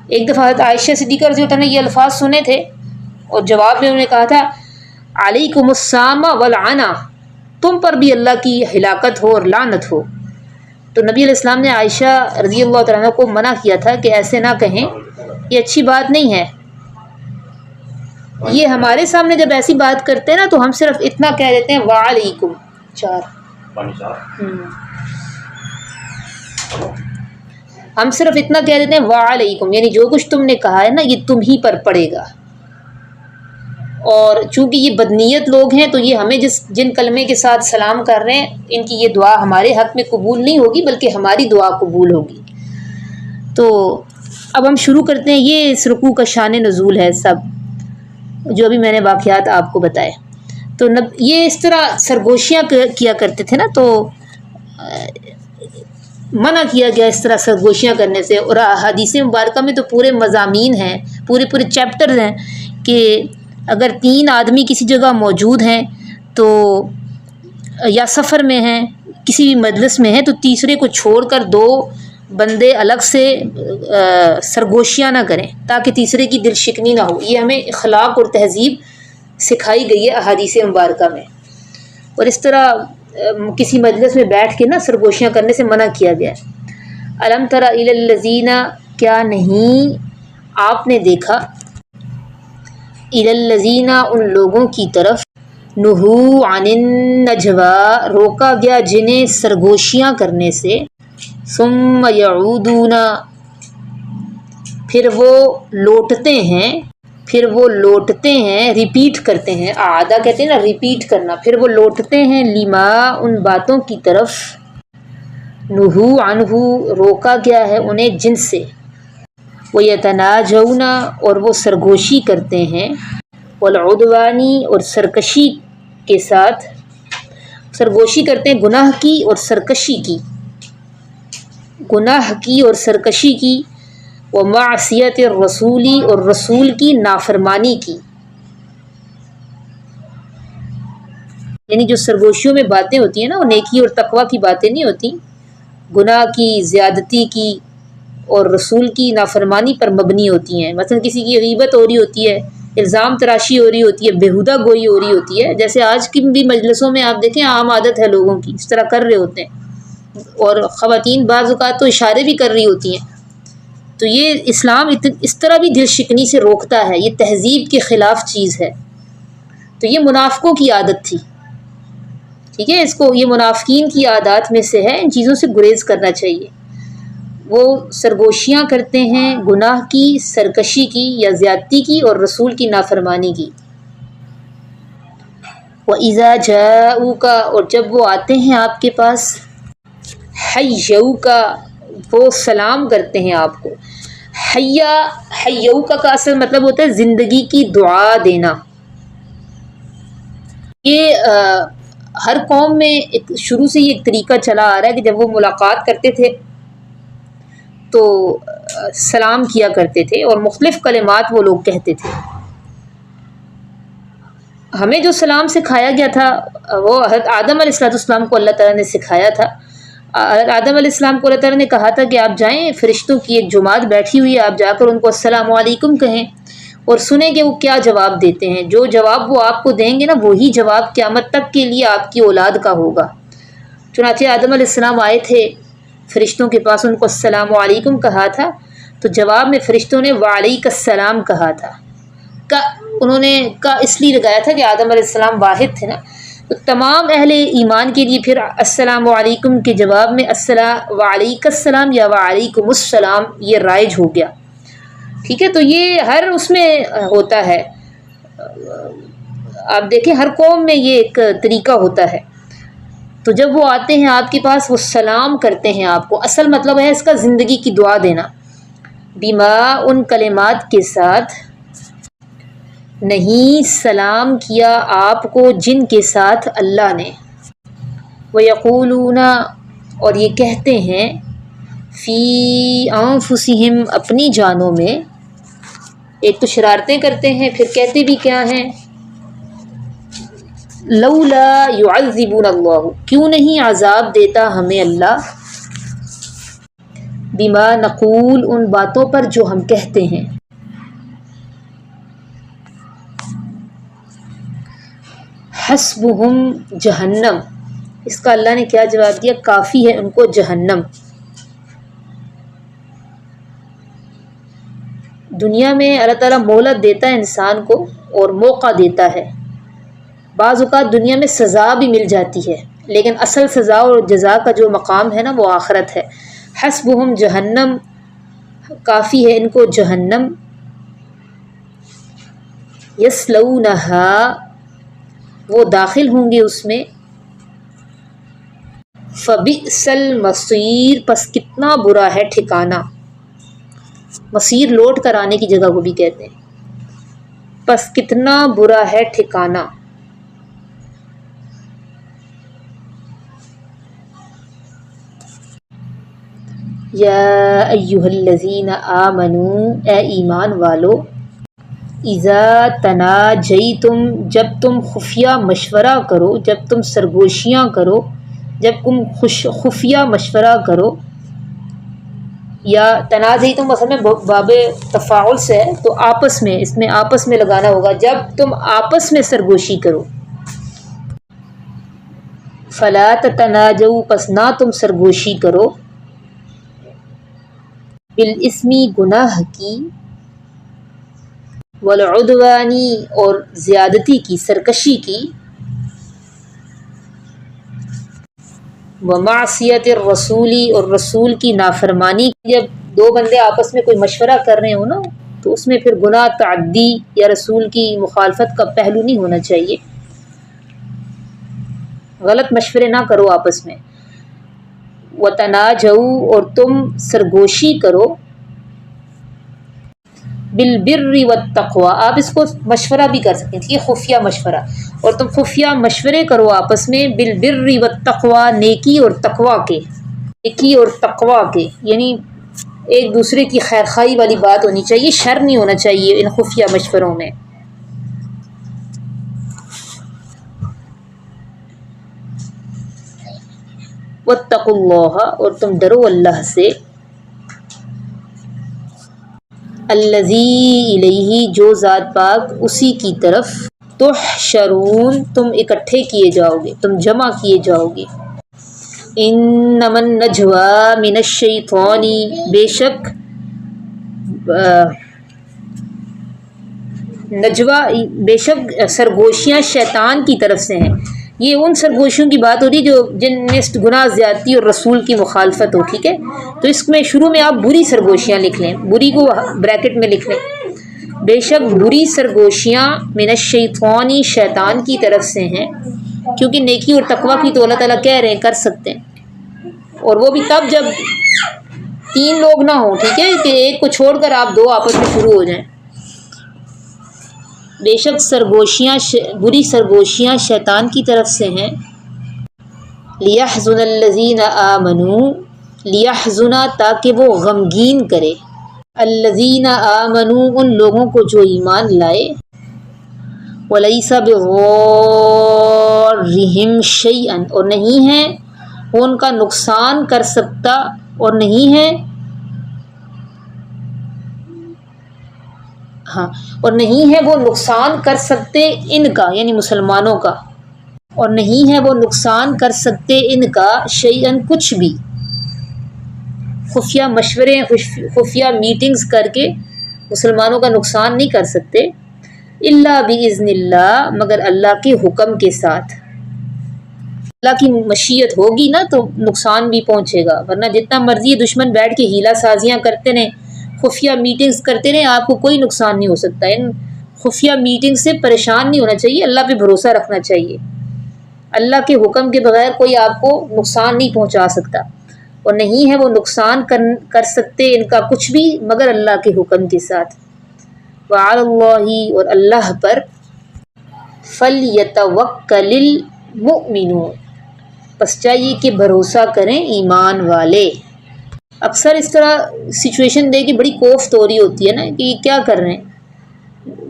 Speaker 1: ایک دفعہ حضرت عائشہ صدیقہ رضی اللہ عنہا نے یہ الفاظ سنے تھے، اور جواب میں انہوں نے کہا تھا علیکم السام والعنہ، تم پر بھی اللہ کی ہلاکت ہو اور لعنت ہو۔ تو نبی علیہ السلام نے عائشہ رضی اللہ تعالیٰ عنہ کو منع کیا تھا کہ ایسے نہ کہیں، یہ اچھی بات نہیں ہے۔ یہ ہمارے سامنے جب ایسی بات کرتے ہیں نا تو ہم صرف اتنا کہہ دیتے ہیں وعلیکم ہم صرف اتنا کہہ دیتے ہیں وعلیکم، یعنی جو کچھ تم نے کہا ہے نا یہ تم ہی پر پڑے گا۔ اور چونکہ یہ بدنیت لوگ ہیں تو یہ ہمیں جن کلمے کے ساتھ سلام کر رہے ہیں ان کی یہ دعا ہمارے حق میں قبول نہیں ہوگی بلکہ ہماری دعا قبول ہوگی۔ تو اب ہم شروع کرتے ہیں۔ یہ اس رکوع کا شان نزول ہے سب جو ابھی میں نے واقعات آپ کو بتائے۔ تو یہ اس طرح سرگوشیاں کیا کرتے تھے نا، تو منع کیا گیا اس طرح سرگوشیاں کرنے سے۔ اور احادیث مبارکہ میں تو پورے مضامین ہیں، پورے چیپٹر ہیں کہ اگر 3 آدمی کسی جگہ موجود ہیں تو یا سفر میں ہیں، کسی بھی مجلس میں ہیں، تو تیسرے کو چھوڑ کر 2 بندے الگ سے سرگوشیاں نہ کریں تاکہ تیسرے کی دل شکنی نہ ہو۔ یہ ہمیں اخلاق اور تہذیب سکھائی گئی ہے احادیث مبارکہ میں۔ اور اس طرح کسی مجلس میں بیٹھ کے نا سرگوشیاں کرنے سے منع کیا گیا ہے۔ الم تر الی الذین، کیا نہیں آپ نے دیکھا، الی الذین ان لوگوں کی طرف، نہوا عن النجوی روکا گیا جنہیں سرگوشیاں کرنے سے، ثم یعودون پھر وہ لوٹتے ہیں ریپیٹ کرتے ہیں، اعادہ کہتے ہیں نا ریپیٹ کرنا، پھر وہ لوٹتے ہیں لما ان باتوں کی طرف، نہوا عنہ روکا گیا ہے انہیں جن سے، وَيَتَنَاجَوْنَ اور وہ سرگوشی کرتے ہیں، وَالْعُدْوَانِ اور سرکشی کے ساتھ، سرگوشی کرتے ہیں گناہ کی اور سرکشی کی، وَمَعْصِيَةِ الرَّسُولِ اور رسول کی نافرمانی کی۔ یعنی جو سرگوشیوں میں باتیں ہوتی ہیں نا وہ نیکی اور تقوی کی باتیں نہیں ہوتی، گناہ کی، زیادتی کی اور رسول کی نافرمانی پر مبنی ہوتی ہیں۔ مثلا کسی کی غیبت ہو رہی ہوتی ہے، الزام تراشی ہو رہی ہوتی ہے، بیہودہ گوئی ہو رہی ہوتی ہے، جیسے آج کی بھی مجلسوں میں آپ دیکھیں عام عادت ہے لوگوں کی اس طرح کر رہے ہوتے ہیں، اور خواتین بعض اوقات تو اشارے بھی کر رہی ہوتی ہیں۔ تو یہ اسلام اس طرح بھی دل شکنی سے روکتا ہے، یہ تہذیب کے خلاف چیز ہے۔ تو یہ منافقوں کی عادت تھی، ٹھیک ہے، اس کو یہ منافقین کی عادات میں سے ہے، ان چیزوں سے گریز کرنا چاہیے۔ وہ سرگوشیاں کرتے ہیں گناہ کی، سرکشی کی یا زیادتی کی اور رسول کی نافرمانی کی۔ وَإِذَا جَاءُوكَ اور جب وہ آتے ہیں آپ کے پاس، حَيَّوْكَ وہ سلام کرتے ہیں آپ کو۔ حَيَّوْكَ کا اصل مطلب ہوتا ہے زندگی کی دعا دینا۔ یہ ہر قوم میں شروع سے یہ ایک طریقہ چلا آ رہا ہے کہ جب وہ ملاقات کرتے تھے تو سلام کیا کرتے تھے اور مختلف کلمات وہ لوگ کہتے تھے۔ ہمیں جو سلام سکھایا گیا تھا وہ حضرت آدم علیہ السلام کو اللہ تعالیٰ نے سکھایا تھا۔ حضرت آدم علیہ السلام کو اللہ تعالیٰ نے کہا تھا کہ آپ جائیں، فرشتوں کی ایک جماعت بیٹھی ہوئی ہے، آپ جا کر ان کو السلام علیکم کہیں اور سنیں کہ وہ کیا جواب دیتے ہیں۔ جو جواب وہ آپ کو دیں گے نا وہی جواب قیامت تک کے لیے آپ کی اولاد کا ہوگا۔ چنانچہ آدم علیہ السلام آئے تھے فرشتوں کے پاس، ان کو السلام علیکم کہا تھا، تو جواب میں فرشتوں نے وعلیک السلام کہا تھا۔ انہوں نے کا اس لیے لگایا تھا کہ آدم علیہ السلام واحد تھے نا، تو تمام اہل ایمان کے لیے پھر السلام علیکم کے جواب میں وعلیک السلام یا وعلیکم السلام یہ رائج ہو گیا، ٹھیک ہے۔ تو یہ ہر اس میں ہوتا ہے، آپ دیکھیں ہر قوم میں یہ ایک طریقہ ہوتا ہے۔ تو جب وہ آتے ہیں آپ کے پاس، وہ سلام کرتے ہیں آپ کو، اصل مطلب ہے اس کا زندگی کی دعا دینا، بما ان کلمات کے ساتھ نہیں سلام کیا آپ کو جن کے ساتھ اللہ نے، وَيَقُولُونَ اور یہ کہتے ہیں، فی انفسہم اپنی جانوں میں، ایک تو شرارتیں کرتے ہیں، پھر کہتے بھی کیا ہیں، لولا يعذبنا اللہ، کیوں نہیں عذاب دیتا ہمیں اللہ، بما نقول ان باتوں پر جو ہم کہتے ہیں، حسبہم جہنم، اس کا اللہ نے کیا جواب دیا، کافی ہے ان کو جہنم۔ دنیا میں اللہ تعالیٰ مہلت دیتا ہے انسان کو اور موقع دیتا ہے، بعض اوقات دنیا میں سزا بھی مل جاتی ہے، لیکن اصل سزا اور جزا کا جو مقام ہے نا وہ آخرت ہے۔ حسبہم جہنم، کافی ہے ان کو جہنم، یصلونہا وہ داخل ہوں گے اس میں، فبئس المصیر پس کتنا برا ہے ٹھکانہ، مصیر لوٹ کر آنے کی جگہ کو بھی کہتے ہیں، پس کتنا برا ہے ٹھکانہ۔ یا ایہا الذین آمنوا اے ایمان والو، اذا تناجیتم جب تم خفیہ مشورہ کرو، جب تم سرگوشیاں کرو، جب تم خفیہ مشورہ کرو، یا تناجیتم اصل میں باب تفاعل سے ہے تو آپس میں، اس میں آپس میں لگانا ہوگا، جب تم آپس میں سرگوشی کرو، فلا تتناجوا پس نہ تم سرگوشی کرو، بالاسم گناہ کی، والعدوانی اور زیادتی کی، سرکشی کی، ومعصیت الرسولی اور رسول کی نافرمانی کی۔ جب دو بندے آپس میں کوئی مشورہ کر رہے ہوں نا تو اس میں پھر گناہ تعدی یا رسول کی مخالفت کا پہلو نہیں ہونا چاہیے، غلط مشورے نہ کرو آپس میں۔ وتناجوا اور تم سرگوشی کرو، بالبر والتقوی، آپ اس کو مشورہ بھی کر سکتے ہیں، یہ خفیہ مشورہ، اور تم خفیہ مشورے کرو آپس میں، بالبر والتقوی نیکی اور تقوی کے، نیکی اور تقوی کے، یعنی ایک دوسرے کی خیر خواہی والی بات ہونی چاہیے، شر نہیں ہونا چاہیے ان خفیہ مشوروں میں۔ واتقوا اللہ اور تم ڈرو اللہ سے، الذی الیہ جو ذات پاک اسی کی طرف، تحشرون تم اکٹھے کیے جاؤ گے، تم جمع کیے جاؤ گے، انما النجوى من الشیطان بے شک نجوہ بے شک سرگوشیاں شیطان کی طرف سے ہیں، یہ ان سرگوشیوں کی بات ہو رہی جو جن میں گناہ زیادتی اور رسول کی مخالفت ہو، ٹھیک ہے۔ تو اس میں شروع میں آپ بری سرگوشیاں لکھ لیں، بری کو بریکٹ میں لکھ لیں، بے شک بری سرگوشیاں من الشیطان شیطان کی طرف سے ہیں، کیونکہ نیکی اور تقوی کی تو اللہ تعالیٰ کہہ رہے ہیں کر سکتے ہیں، اور وہ بھی تب جب تین لوگ نہ ہوں، ٹھیک ہے، کہ ایک کو چھوڑ کر آپ دو آپس میں شروع ہو جائیں۔ بے شک سرگوشیاں بری سرگوشیاں شیطان کی طرف سے ہیں، لیحزن الذین آمنوا لیحزن تاکہ وہ غمگین کرے، الذین آمنوا ان لوگوں کو جو ایمان لائے، ولیس بضارہم شیئا اور نہیں ہے وہ ان کا نقصان کر سکتا، اور نہیں ہے اور نہیں ہے وہ نقصان کر سکتے ان کا، یعنی مسلمانوں کا، اور نہیں ہے وہ نقصان کر سکتے ان کا شیئن کچھ بھی، خفیہ مشورے خفیہ میٹنگز کر کے مسلمانوں کا نقصان نہیں کر سکتے، الا باذن اللہ مگر اللہ کے حکم کے ساتھ۔ اللہ کی مشیت ہوگی نا تو نقصان بھی پہنچے گا، ورنہ جتنا مرضی دشمن بیٹھ کے ہیلا سازیاں کرتے رہیں، خفیہ میٹنگز کرتے رہیں، آپ کو کوئی نقصان نہیں ہو سکتا۔ ان خفیہ میٹنگ سے پریشان نہیں ہونا چاہیے، اللہ پہ بھروسہ رکھنا چاہیے۔ اللہ کے حکم کے بغیر کوئی آپ کو نقصان نہیں پہنچا سکتا، اور نہیں ہے وہ نقصان کر سکتے ان کا کچھ بھی مگر اللہ کے حکم کے ساتھ۔ وعلی اللہ اور اللہ پر فلیتوکل المؤمنون پس چاہیے کہ بھروسہ کریں ایمان والے۔ اکثر اس طرح سچویشن دے کے بڑی کوفت ہو رہی ہوتی ہے نا کہ یہ کیا کر رہے ہیں،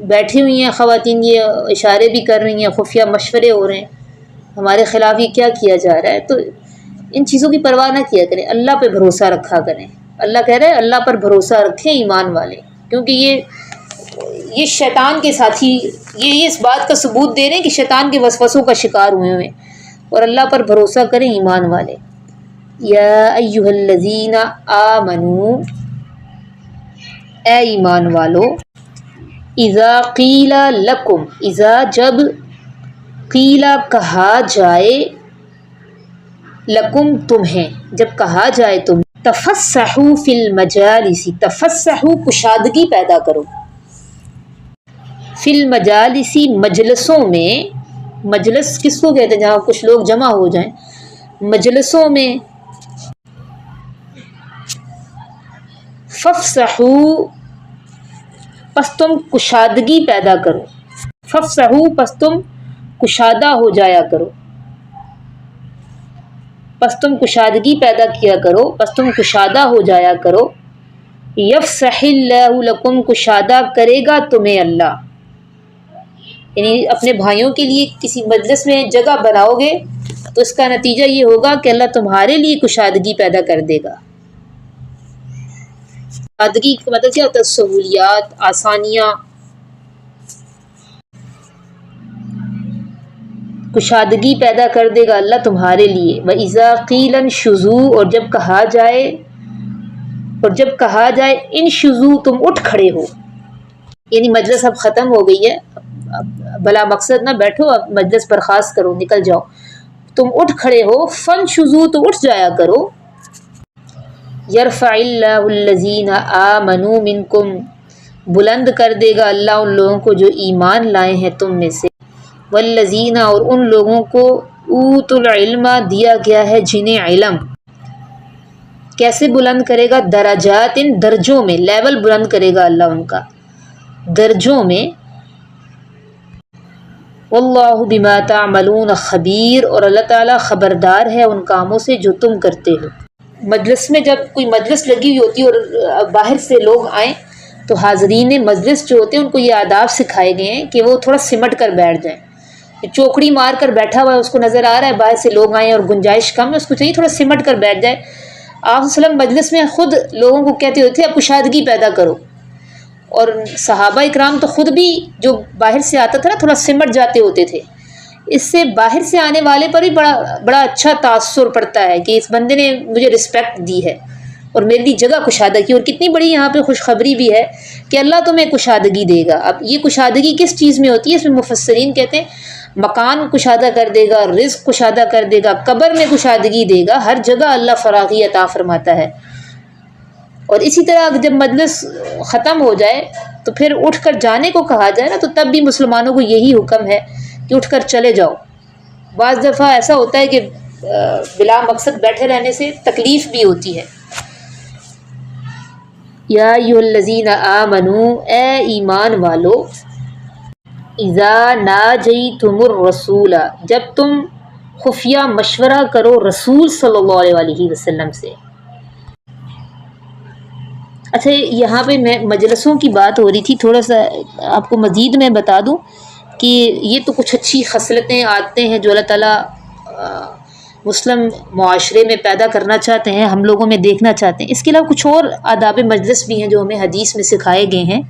Speaker 1: بیٹھی ہوئی ہیں خواتین، یہ اشارے بھی کر رہی ہیں، خفیہ مشورے ہو رہے ہیں ہمارے خلاف، یہ کیا کیا جا رہا ہے۔ تو ان چیزوں کی پرواہ نہ کیا کریں، اللہ پہ بھروسہ رکھا کریں۔ اللہ کہہ رہے ہیں اللہ پر بھروسہ رکھیں ایمان والے، کیونکہ یہ شیطان کے ساتھی، یہ اس بات کا ثبوت دے رہے ہیں کہ شیطان کے وسوسوں کا شکار ہوئے، اور اللہ پر بھروسہ کریں ایمان والے۔ یا ایھا الذین آمنوا اے ایمان والو، اذا قیل لکم اذا جب قیل کہا جائے، لکم تمہیں جب کہا جائے تم، تفسحوا فی المجالس، تفسحوا کشادگی پیدا کرو، فی المجالس مجلسوں میں، مجلس کس کو کہتے ہیں جہاں کچھ لوگ جمع ہو جائیں، مجلسوں میں، فافسحوا پس تم کشادگی پیدا کرو، فافسحوا پس تم کشادہ ہو جایا کرو، پس تم کشادگی پیدا کیا کرو، پس تم کشادہ ہو جایا کرو۔ یفسح اللہ لکم کشادہ کرے گا تمہیں اللہ، یعنی اپنے بھائیوں کے لیے کسی مجلس میں جگہ بناؤ گے تو اس کا نتیجہ یہ ہوگا کہ اللہ تمہارے لیے کشادگی پیدا کر دے گا۔ کشادگی کا مطلب کیا ہوتا ہے؟ سہولیات، آسانیاں۔ کشادگی پیدا کر دے گا اللہ تمہارے لیے۔ وَإِذَا قِيلَ انشُزُوا اور جب کہا جائے انشُزُوا تم اٹھ کھڑے ہو، یعنی مجلس اب ختم ہو گئی ہے، بلا مقصد نہ بیٹھو، اب مجلس برخاست کرو، نکل جاؤ، تم اٹھ کھڑے ہو، فانشزوا تو اٹھ جایا کرو۔ یرفع اللہ الذین آمنوا منکم بلند کر دے گا اللہ ان لوگوں کو جو ایمان لائے ہیں تم میں سے، والذین اور ان لوگوں کو اوتوا العلم دیا گیا ہے جنہیں علم۔ کیسے بلند کرے گا؟ درجات درجوں میں، لیول بلند کرے گا اللہ ان کا درجوں میں۔ واللہ بما تعملون خبیر اور اللہ تعالیٰ خبردار ہے ان کاموں سے جو تم کرتے ہو۔ مجلس میں جب کوئی مجلس لگی ہوئی ہوتی ہے اور باہر سے لوگ آئیں تو حاضرین مجلس جو ہوتے ہیں ان کو یہ آداب سکھائے گئے ہیں کہ وہ تھوڑا سمٹ کر بیٹھ جائیں۔ چوکڑی مار کر بیٹھا ہوا ہے، اس کو نظر آ رہا ہے باہر سے لوگ آئیں اور گنجائش کم ہے، اس کو چاہیے تھوڑا سمٹ کر بیٹھ جائے۔ آپ صلی اللہ علیہ وسلم مجلس میں خود لوگوں کو کہتے ہوتے تھے اب کشادگی پیدا کرو، اور صحابہ اکرام تو خود بھی جو باہر سے آتا تھا نا تھوڑا سمٹ جاتے ہوتے تھے۔ اس سے باہر سے آنے والے پر بھی بڑا اچھا تاثر پڑتا ہے کہ اس بندے نے مجھے رسپیکٹ دی ہے اور میرے لیے جگہ کشادہ کی۔ اور کتنی بڑی یہاں پہ خوشخبری بھی ہے کہ اللہ تمہیں کشادگی دے گا۔ اب یہ کشادگی کس چیز میں ہوتی ہے؟ اس میں مفسرین کہتے ہیں مکان کشادہ کر دے گا، رزق کشادہ کر دے گا، قبر میں کشادگی دے گا، ہر جگہ اللہ فراغی عطا فرماتا ہے۔ اور اسی طرح جب مجلس ختم ہو جائے تو پھر اٹھ کر جانے کو کہا جائے نا تو تب بھی مسلمانوں کو یہی حکم ہے کہ اٹھ کر چلے جاؤ۔ بعض دفعہ ایسا ہوتا ہے کہ بلا مقصد بیٹھے رہنے سے تکلیف بھی ہوتی ہے۔ یا ایھا الذین آمنوا اے ایمان والو، اذا ناجیتم الرسول جب تم خفیہ مشورہ کرو رسول صلی اللہ علیہ وسلم سے۔ اچھا یہاں پہ میں مجلسوں کی بات ہو رہی تھی، تھوڑا سا آپ کو مزید میں بتا دوں کہ یہ تو کچھ اچھی خصلتیں عادتیں ہیں جو اللہ تعالیٰ مسلم معاشرے میں پیدا کرنا چاہتے ہیں، ہم لوگوں میں دیکھنا چاہتے ہیں۔ اس کے علاوہ کچھ اور آداب مجلس بھی ہیں جو ہمیں حدیث میں سکھائے گئے ہیں۔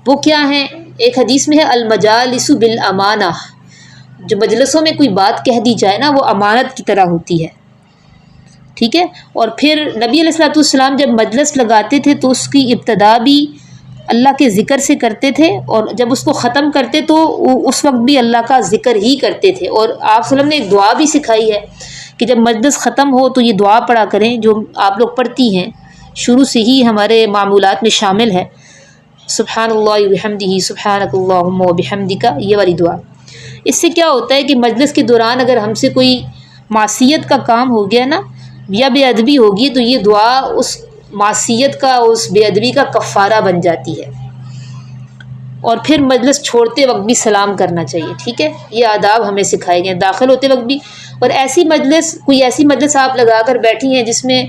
Speaker 1: وہ کیا ہیں؟ ایک حدیث میں ہے المجالس بالامانہ، جو مجلسوں میں کوئی بات کہہ دی جائے نا وہ امانت کی طرح ہوتی ہے، ٹھیک ہے۔ اور پھر نبی علیہ الصلوۃ والسلام جب مجلس لگاتے تھے تو اس کی ابتدا بھی اللہ کے ذکر سے کرتے تھے، اور جب اس کو ختم کرتے تو اس وقت بھی اللہ کا ذکر ہی کرتے تھے۔ اور آپ صلی اللہ علیہ وسلم نے ایک دعا بھی سکھائی ہے کہ جب مجلس ختم ہو تو یہ دعا پڑھا کریں جو آپ لوگ پڑھتی ہیں، شروع سے ہی ہمارے معمولات میں شامل ہے، سبحان اللہ وبحمدہ سبحانک اللہم وبحمدک، یہ والی دعا۔ اس سے کیا ہوتا ہے کہ مجلس کے دوران اگر ہم سے کوئی معصیت کا کام ہو گیا نا یا بے ادبی ہوگی تو یہ دعا اس معصیت کا، اس بے ادبی کا کفارہ بن جاتی ہے۔ اور پھر مجلس چھوڑتے وقت بھی سلام کرنا چاہیے، ٹھیک ہے، یہ آداب ہمیں سکھائے گئے ہیں، داخل ہوتے وقت بھی۔ اور کوئی ایسی مجلس آپ لگا کر بیٹھی ہیں جس میں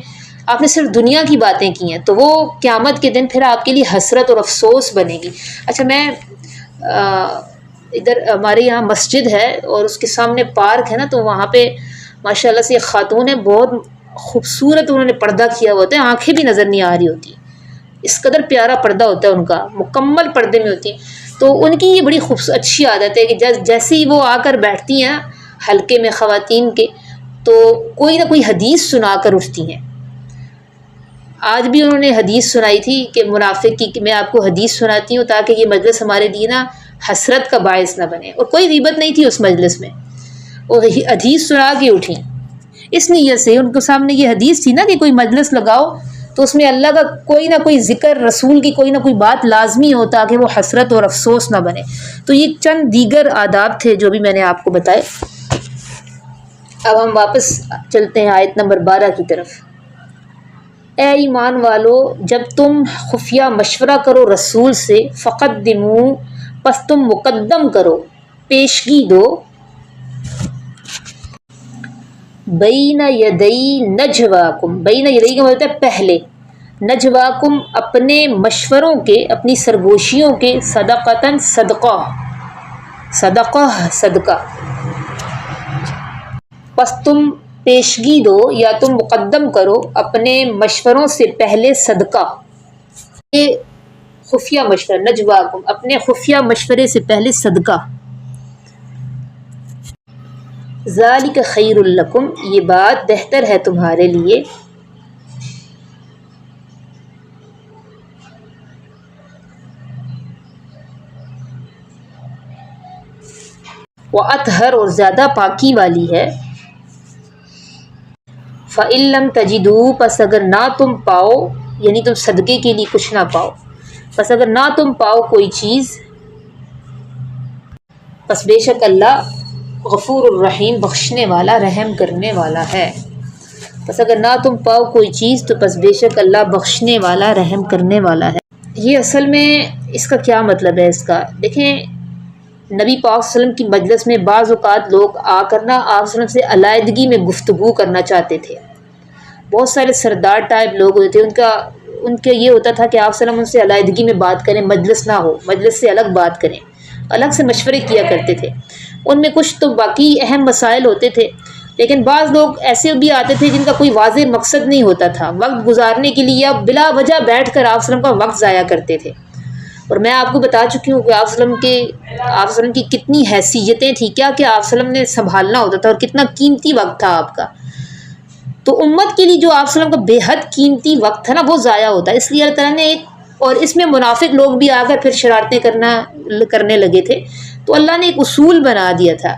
Speaker 1: آپ نے صرف دنیا کی باتیں کی ہیں تو وہ قیامت کے دن پھر آپ کے لیے حسرت اور افسوس بنے گی۔ اچھا، میں ادھر ہمارے یہاں مسجد ہے اور اس کے سامنے پارک ہے نا، تو وہاں پہ ماشاءاللہ سے ایک خاتون ہے، بہت خوبصورت انہوں نے پردہ کیا ہوا ہوتا ہے، آنکھیں بھی نظر نہیں آ رہی ہوتی، اس قدر پیارا پردہ ہوتا ہے ان کا، مکمل پردے میں ہوتی ہیں۔ تو ان کی یہ بڑی اچھی عادت ہے کہ جیسے ہی وہ آ کر بیٹھتی ہیں حلقے میں خواتین کے، تو کوئی نہ کوئی حدیث سنا کر اٹھتی ہیں۔ آج بھی انہوں نے حدیث سنائی تھی کہ منافق کی، کہ میں آپ کو حدیث سناتی ہوں تاکہ یہ مجلس ہمارے لیے نا حسرت کا باعث نہ بنے، اور کوئی غیبت نہیں تھی اس مجلس میں، اور حدیث سنا کے اٹھیں اس نیت سے۔ ان کے سامنے یہ حدیث تھی نا کہ کوئی مجلس لگاؤ تو اس میں اللہ کا کوئی نہ کوئی ذکر، رسول کی کوئی نہ کوئی بات لازمی ہو تاکہ وہ حسرت اور افسوس نہ بنے۔ تو یہ چند دیگر آداب تھے جو بھی میں نے آپ کو بتائے۔ اب ہم واپس چلتے ہیں آیت نمبر 12 کی طرف۔ اے ایمان والو، جب تم خفیہ مشورہ کرو رسول سے، فقدموا، پس تم مقدم کرو، پیشگی دو، بین یدی نجواکم، بین یدی کا مطلب ہے پہلے، نجواکم اپنے مشوروں کے، اپنی سرگوشیوں کے، صدقتاً صدقہ، صدقہ، پس تم پیشگی دو یا تم مقدم کرو اپنے مشوروں سے پہلے صدقہ، یہ خفیہ مشورہ، نجواکم اپنے خفیہ مشورے سے پہلے صدقہ، ذالک خیر لکم، یہ بات بہتر ہے تمہارے لیے، وَأَطْہَرُ، اور زیادہ پاکی والی ہے، فَإِن لَّمْ تَجِدُوا، پس اگر نہ تم پاؤ، یعنی تم صدقے کے لیے کچھ نہ پاؤ، پس اگر نہ تم پاؤ کوئی چیز، پس بے شک اللہ غفور الرحیم، بخشنے والا، رحم کرنے والا ہے۔ پس اگر نہ تم پاؤ کوئی چیز تو پس بے شک اللہ بخشنے والا، رحم کرنے والا ہے۔ یہ اصل میں اس کا کیا مطلب ہے؟ اس کا دیکھیں، نبی پاک صلی اللہ علیہ وسلم کی مجلس میں بعض اوقات لوگ آ کر نا آپ صلی اللہ علیہ وسلم سے علیحدگی میں گفتگو کرنا چاہتے تھے۔ بہت سارے سردار ٹائپ لوگ ہوتے تھے، ان کا یہ ہوتا تھا کہ آپ صلی اللہ علیہ وسلم ان سے علیحدگی میں بات کریں، مجلس نہ ہو، مجلس سے الگ بات کریں، الگ سے مشورے کیا کرتے تھے۔ ان میں کچھ تو باقی اہم مسائل ہوتے تھے، لیکن بعض لوگ ایسے بھی آتے تھے جن کا کوئی واضح مقصد نہیں ہوتا تھا، وقت گزارنے کے لیے یا بلا وجہ بیٹھ کر آپ صلی اللہ علیہ وسلم کا وقت ضائع کرتے تھے۔ اور میں آپ کو بتا چکی ہوں کہ آپ صلی اللہ علیہ وسلم کی کتنی حیثیتیں تھیں، کیا کہ آپ صلی اللہ علیہ وسلم نے سنبھالنا ہوتا تھا اور کتنا قیمتی وقت تھا آپ کا۔ تو امت کے لیے جو آپ صلی اللہ علیہ وسلم کا بے حد قیمتی وقت تھا نا وہ ضائع ہوتا ہے، اس لیے اللہ تعالیٰ نے اور اس میں منافق لوگ بھی آ کر پھر شرارتیں کرنے لگے تھے، تو اللہ نے ایک اصول بنا دیا تھا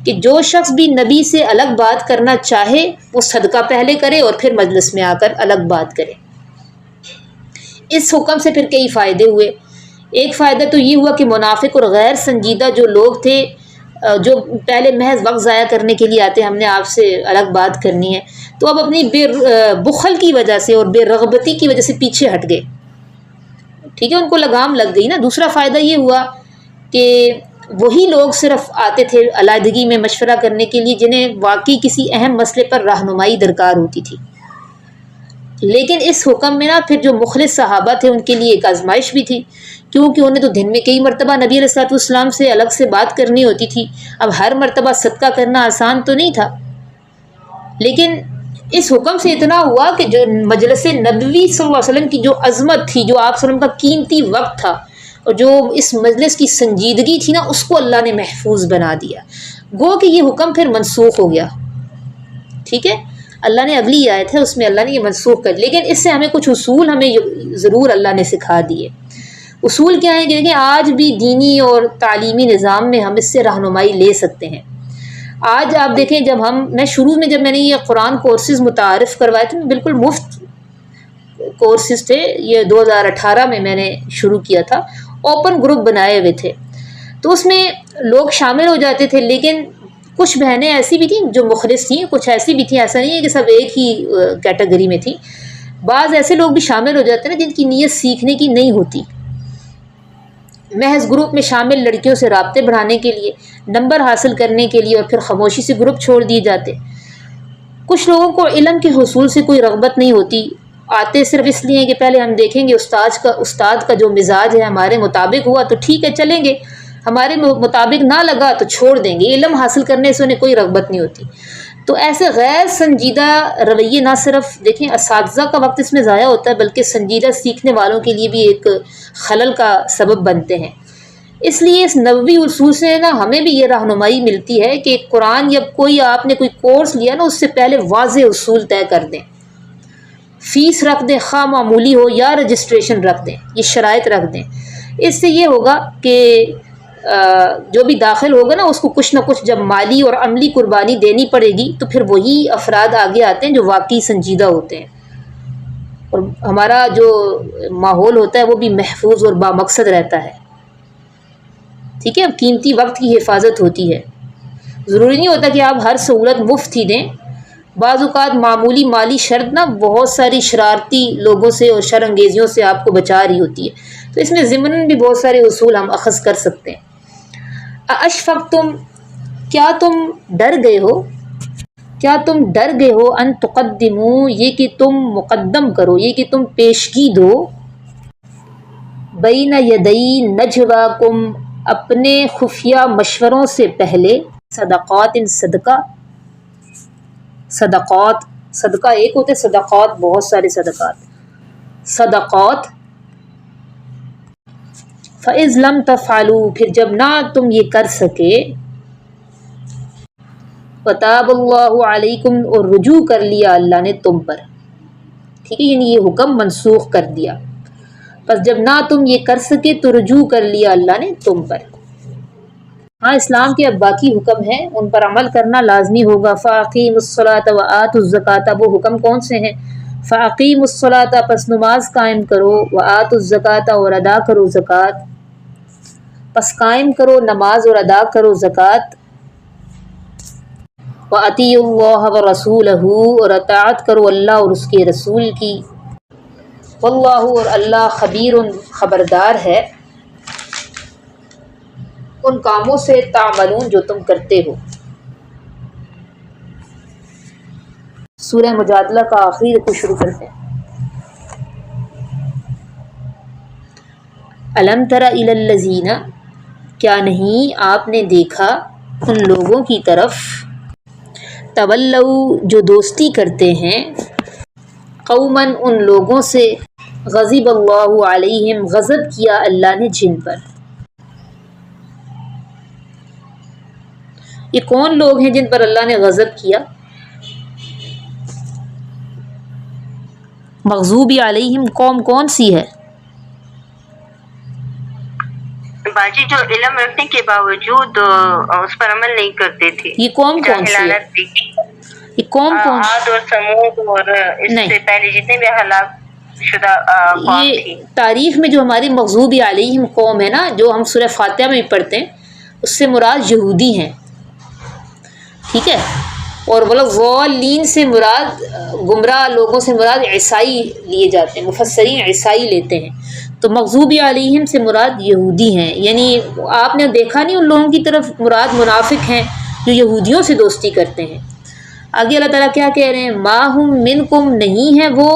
Speaker 1: کہ جو شخص بھی نبی سے الگ بات کرنا چاہے وہ صدقہ پہلے کرے اور پھر مجلس میں آ کر الگ بات کرے۔ اس حکم سے پھر کئی فائدے ہوئے۔ ایک فائدہ تو یہ ہوا کہ منافق اور غیر سنجیدہ جو لوگ تھے، جو پہلے محض وقت ضائع کرنے کے لیے آتے، ہم نے آپ سے الگ بات کرنی ہے، تو اب اپنی بخل کی وجہ سے اور بے رغبتی کی وجہ سے پیچھے ہٹ گئے، ٹھیک ہے، ان کو لگام لگ گئی نا۔ دوسرا فائدہ یہ ہوا کہ وہی لوگ صرف آتے تھے علیحدگی میں مشورہ کرنے کے لیے جنہیں واقعی کسی اہم مسئلے پر رہنمائی درکار ہوتی تھی۔ لیکن اس حکم میں نا پھر جو مخلص صحابہ تھے ان کے لیے ایک آزمائش بھی تھی، کیونکہ انہیں تو دن میں کئی مرتبہ نبی علیہ الصلوۃ والسلام سے الگ سے بات کرنی ہوتی تھی۔ اب ہر مرتبہ صدقہ کرنا آسان تو نہیں تھا، لیکن اس حکم سے اتنا ہوا کہ جو مجلس نبوی صلی اللہ علیہ وسلم کی جو عظمت تھی، جو آپ صلی اللہ علیہ وسلم کا قیمتی وقت تھا اور جو اس مجلس کی سنجیدگی تھی نا، اس کو اللہ نے محفوظ بنا دیا۔ گو کہ یہ حکم پھر منسوخ ہو گیا. ٹھیک ہے، اللہ نے اگلی آیت ہے اس میں اللہ نے یہ منسوخ کر، لیکن اس سے ہمیں کچھ اصول ہمیں ضرور اللہ نے سکھا دیے. اصول کیا ہیں کہ دیکھیں آج بھی دینی اور تعلیمی نظام میں ہم اس سے رہنمائی لے سکتے ہیں. آج آپ دیکھیں میں شروع میں جب میں نے یہ قرآن کورسز متعارف کروائے تھے، بالکل مفت کورسز تھے، یہ 2018 میں نے شروع کیا تھا، اوپن گروپ بنائے ہوئے تھے، تو اس میں لوگ شامل ہو جاتے تھے. لیکن کچھ بہنیں ایسی بھی تھیں جو مخلص تھیں، کچھ ایسی بھی تھیں، ایسا نہیں ہے کہ سب ایک ہی کیٹیگری میں تھیں. بعض ایسے لوگ بھی شامل ہو جاتے ہیں نا جن کی نیت سیکھنے کی نہیں ہوتی، محض گروپ میں شامل لڑکیوں سے رابطے بڑھانے کے لیے، نمبر حاصل کرنے کے لیے، اور پھر خاموشی سے گروپ چھوڑ دیے جاتے. کچھ لوگوں کو علم کے حصول سے کوئی رغبت نہیں ہوتی، آتے صرف اس لیے کہ پہلے ہم دیکھیں گے استاد کا جو مزاج ہے ہمارے مطابق ہوا تو ٹھیک ہے چلیں گے، ہمارے مطابق نہ لگا تو چھوڑ دیں گے. علم حاصل کرنے سے انہیں کوئی رغبت نہیں ہوتی. تو ایسے غیر سنجیدہ رویے نہ صرف دیکھیں اساتذہ کا وقت اس میں ضائع ہوتا ہے، بلکہ سنجیدہ سیکھنے والوں کے لیے بھی ایک خلل کا سبب بنتے ہیں. اس لیے اس نبوی اصول سے نا ہمیں بھی یہ رہنمائی ملتی ہے کہ قرآن یا آپ نے کوئی کورس لیا نا اس سے پہلے واضح اصول طے کر دیں، فیس رکھ دیں، خواہ معمولی ہو یا رجسٹریشن رکھ دیں، یہ شرائط رکھ دیں. اس سے یہ ہوگا کہ جو بھی داخل ہوگا نا اس کو کچھ نہ کچھ جب مالی اور عملی قربانی دینی پڑے گی تو پھر وہی افراد آگے آتے ہیں جو واقعی سنجیدہ ہوتے ہیں، اور ہمارا جو ماحول ہوتا ہے وہ بھی محفوظ اور بامقصد رہتا ہے. ٹھیک ہے، قیمتی وقت کی حفاظت ہوتی ہے. ضروری نہیں ہوتا کہ آپ ہر سہولت مفت ہی دیں، بعض اوقات معمولی مالی شرط نا بہت ساری شرارتی لوگوں سے اور شر انگیزیوں سے آپ کو بچا رہی ہوتی ہے. تو اس میں ضمناً بھی بہت سارے اصول ہم اخذ کر سکتے ہیں. اشفقتم، کیا تم ڈر گئے ہو ان تقدموا، یہ کہ تم مقدم کرو، یہ کہ تم پیشگی دو، بین یدی نجواکم، اپنے خفیہ مشوروں سے پہلے، صدقات صدقہ ایک ہوتے، صدقات بہت سارے صدقات. فَإِذْ لَمْ تَفْعَلُوا، پھر جب نہ تم یہ کر سکے، وَتَابَ اللَّهُ عَلَيْكُمْ، اور رجوع کر لیا اللہ نے تم پر. ٹھیک ہے، یعنی یہ حکم منسوخ کر دیا. پس جب نہ تم یہ کر سکے تو رجوع کر لیا اللہ نے تم پر. ہاں اسلام کے اب باقی حکم ہیں، ان پر عمل کرنا لازمی ہوگا. فَأَقِيمُوا الصَّلَاةَ وَآتُوا الزَّكَاةَ، وہ حکم کون سے ہیں؟ فَأَقِيمُوا الصَّلَاةَ، پس نماز قائم کرو، وَآتُوا الزَّكَاةَ، اور ادا کرو زکوٰۃ. پس قائم کرو نماز اور ادا کرو زکوٰۃ. وَأَطِيعُوا اللَّهَ وَرَسُولَهُ، اور اطاعت کرو اللہ اور اس کے رسول کی. واللہ، اور اللہ خبیر، خبردار ہے ان کاموں سے، تعملون، جو تم کرتے ہو. سورہ مجادلہ کا آخری رکوع شروع کرتے ہیں. الم تر الی الذین، کیا نہیں آپ نے دیکھا ان لوگوں کی طرف، تولوا، جو دوستی کرتے ہیں، قوما، ان لوگوں سے، غضب اللہ علیہم، غضب کیا اللہ نے جن پر. یہ کون لوگ ہیں جن پر اللہ نے غضب کیا؟ مغضوب علیہم قوم کون سی ہے؟
Speaker 2: باجی جو علم رکھنے کے باوجود اس پر عمل نہیں کرتے تھے.
Speaker 1: یہ قوم کون سی ہے؟ یہ قوم کون سی؟
Speaker 2: عاد اور ثمود اور اس سے پہلے جتنے بھی ہلاک شدہ قوم تھی.
Speaker 1: تاریخ میں جو ہماری مغضوب علیہم قوم ہے نا، جو ہم سورہ فاتحہ میں بھی پڑھتے ہیں، اس سے مراد یہودی ہیں. ٹھیک ہے، اور والضالین سے مراد، گمراہ لوگوں سے مراد عیسائی لیے جاتے ہیں، مفسرین عیسائی لیتے ہیں. تو مغضوب علیہم سے مراد یہودی ہیں. یعنی آپ نے دیکھا نہیں ان لوگوں کی طرف مراد منافق ہیں جو یہودیوں سے دوستی کرتے ہیں. آگے اللہ تعالیٰ کیا کہہ رہے ہیں؟ ما ہم منکم، نہیں ہے وہ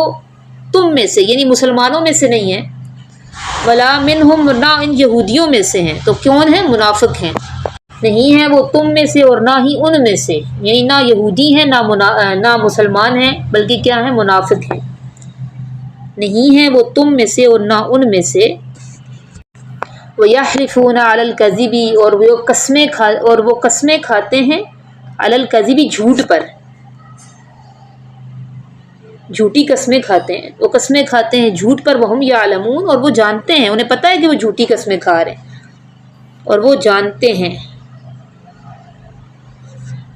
Speaker 1: تم میں سے، یعنی مسلمانوں میں سے نہیں ہیں، ولا منہم، نہ ان یہودیوں میں سے ہیں. تو کون ہیں؟ منافق ہیں. نہیں ہے وہ تم میں سے اور نہ ہی ان میں سے، یعنی نہ یہودی ہیں نہ مسلمان ہیں، بلکہ کیا ہیں؟ منافق ہیں. نہیں ہے وہ تم میں سے اور نہ ان میں سے. وَيَحْلِفُونَ عَلَى الْكَذِبِ اور وہ قسمیں کھاتے ہیں علی الکذب جھوٹ پر، جھوٹی قسمیں کھاتے ہیں، وہ قسمیں کھاتے ہیں جھوٹ پر، وہم یعلمون اور وہ جانتے ہیں، انہیں پتہ ہے کہ وہ جھوٹی قسمیں کھا رہے ہیں اور وہ جانتے ہیں۔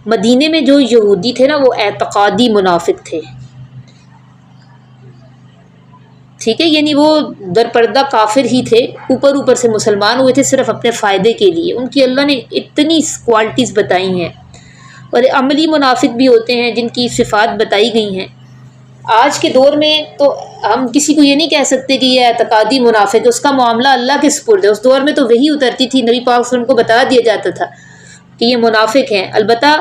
Speaker 1: مدینے میں جو یہودی تھے نا وہ اعتقادی منافق تھے، ٹھیک ہے، یعنی وہ در پردہ کافر ہی تھے، اوپر سے مسلمان ہوئے تھے صرف اپنے فائدے کے لیے۔ ان کی اللہ نے اتنی کوالٹیز بتائی ہیں، اور عملی منافق بھی ہوتے ہیں جن کی صفات بتائی گئی ہیں۔ آج کے دور میں تو ہم کسی کو یہ نہیں کہہ سکتے کہ یہ اعتقادی منافق ہے، اس کا معاملہ اللہ کے سپرد ہے۔ اس دور میں تو وحی اترتی تھی، نبی پاک صلی اللہ علیہ وسلم کو بتا دیا جاتا تھا کہ یہ منافق ہیں۔ البتہ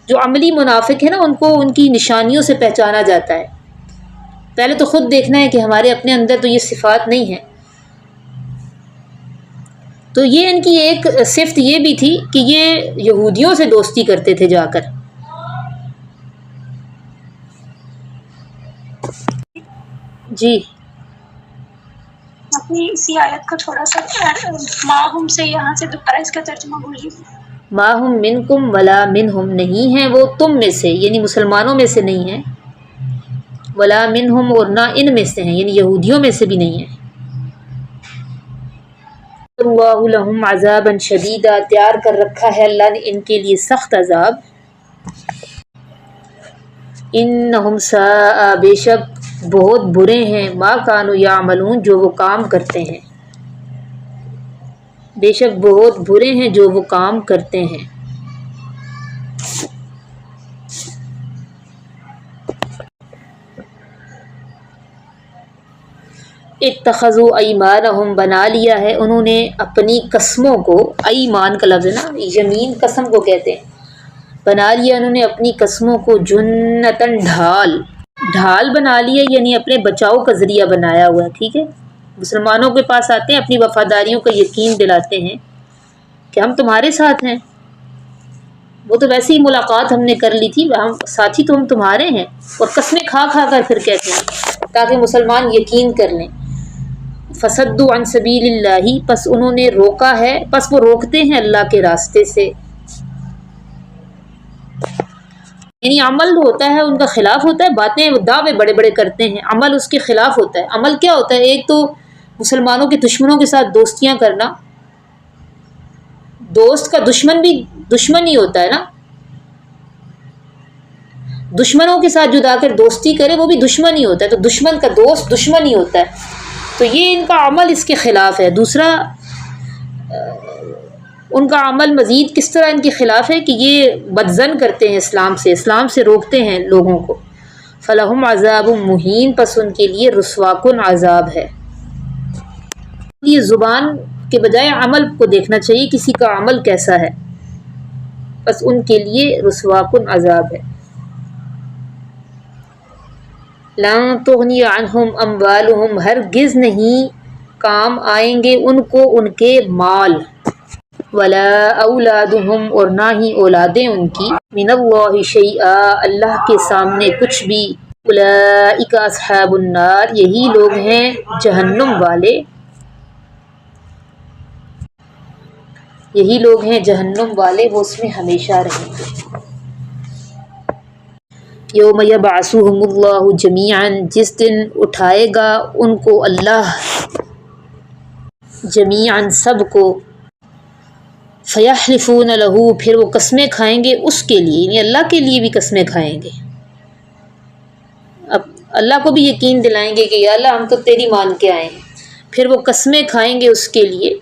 Speaker 1: جو عملی منافق ہیں نا ان کو ان کی نشانیوں سے پہچانا جاتا ہے۔ پہلے تو خود دیکھنا ہے کہ ہمارے اپنے اندر تو یہ صفات نہیں ہیں۔ تو یہ ان کی ایک صفت یہ بھی تھی کہ یہ یہودیوں سے دوستی کرتے تھے جا کر۔ جی
Speaker 3: اپنی اسی آیت کا تھوڑا سا ماہم سے یہاں سے دوبارہ اس کا ترجمہ بولیے۔
Speaker 1: ماہم منکم ولا منہم، نہیں ہیں وہ تم میں سے، یعنی مسلمانوں میں سے نہیں ہیں، ولا منہم اور نہ ان میں سے ہیں، یعنی یہودیوں میں سے بھی نہیں ہیں۔ اللہ لہم عذابا شدیدا، تیار کر رکھا ہے اللہ نے ان کے لیے سخت عذاب۔ انہم ساء، بے شک بہت برے ہیں، ما کانوا یعملون، جو وہ کام کرتے ہیں، بے شک بہت برے ہیں جو وہ کام کرتے ہیں۔ اتخذوا ایمانہم، بنا لیا ہے انہوں نے اپنی قسموں کو، ایمان کا لفظ ہے نا، یمین قسم کو کہتے ہیں، بنا لیا انہوں نے اپنی قسموں کو جنتاً، ڈھال بنا لیا، یعنی اپنے بچاؤ کا ذریعہ بنایا ہوا ہے، ٹھیک ہے۔ مسلمانوں کے پاس آتے ہیں، اپنی وفاداریوں کا یقین دلاتے ہیں کہ ہم تمہارے ساتھ ہیں، وہ تو ویسے ہی ملاقات ہم نے کر لی تھی، ہم ساتھی تو ہم تمہارے ہیں، اور قسمیں کھا کر پھر کہتے ہیں تاکہ مسلمان یقین کر لیں۔ فصدوا عن سبیل اللہ، پس انہوں نے روکا ہے، پس وہ روکتے ہیں اللہ کے راستے سے، یعنی عمل ہوتا ہے ان کا خلاف ہوتا ہے، باتیں دعوے بڑے بڑے کرتے ہیں، عمل اس کے خلاف ہوتا ہے۔ عمل کیا ہوتا ہے؟ ایک تو مسلمانوں کے دشمنوں کے ساتھ دوستیاں کرنا، دوست کا دشمن بھی دشمن ہی ہوتا ہے نا، دشمنوں کے ساتھ جو جا کر دوستی کرے وہ بھی دشمن ہی ہوتا ہے، تو دشمن کا دوست دشمن ہی ہوتا ہے، تو یہ ان کا عمل اس کے خلاف ہے۔ دوسرا ان کا عمل مزید کس طرح ان کے خلاف ہے کہ یہ بدظن کرتے ہیں اسلام سے روکتے ہیں لوگوں کو۔ فلہم عذاب مہین، پس ان کے لیے رسوا کن عذاب ہے۔ یہ زبان کے بجائے عمل کو دیکھنا چاہیے، کسی کا عمل کیسا ہے، بس ان کے لیے رسوا کن عذاب ہے۔ لن تغنی عنہم اموالہم، ہرگز نہیں کام آئیں گے ان کو ان کے مال، ولا اولادہم اور نہ ہی اولادیں ان کی، من اللہ شیئا اللہ کے سامنے کچھ بھی، اولئک اصحاب النار یہی لوگ ہیں جہنم والے، یہی لوگ ہیں جہنم والے، وہ اس میں ہمیشہ رہیں گے۔ یوم یبعثہم اللہ جمیعا، جس دن اٹھائے گا ان کو اللہ جمیعا سب کو، فیحلفون لہ، پھر وہ قسمیں کھائیں گے اس کے لیے، یعنی اللہ کے لیے بھی قسمیں کھائیں گے، اب اللہ کو بھی یقین دلائیں گے کہ یا اللہ ہم تو تیری مان کے آئے ہیں، پھر وہ قسمیں کھائیں گے اس کے لیے،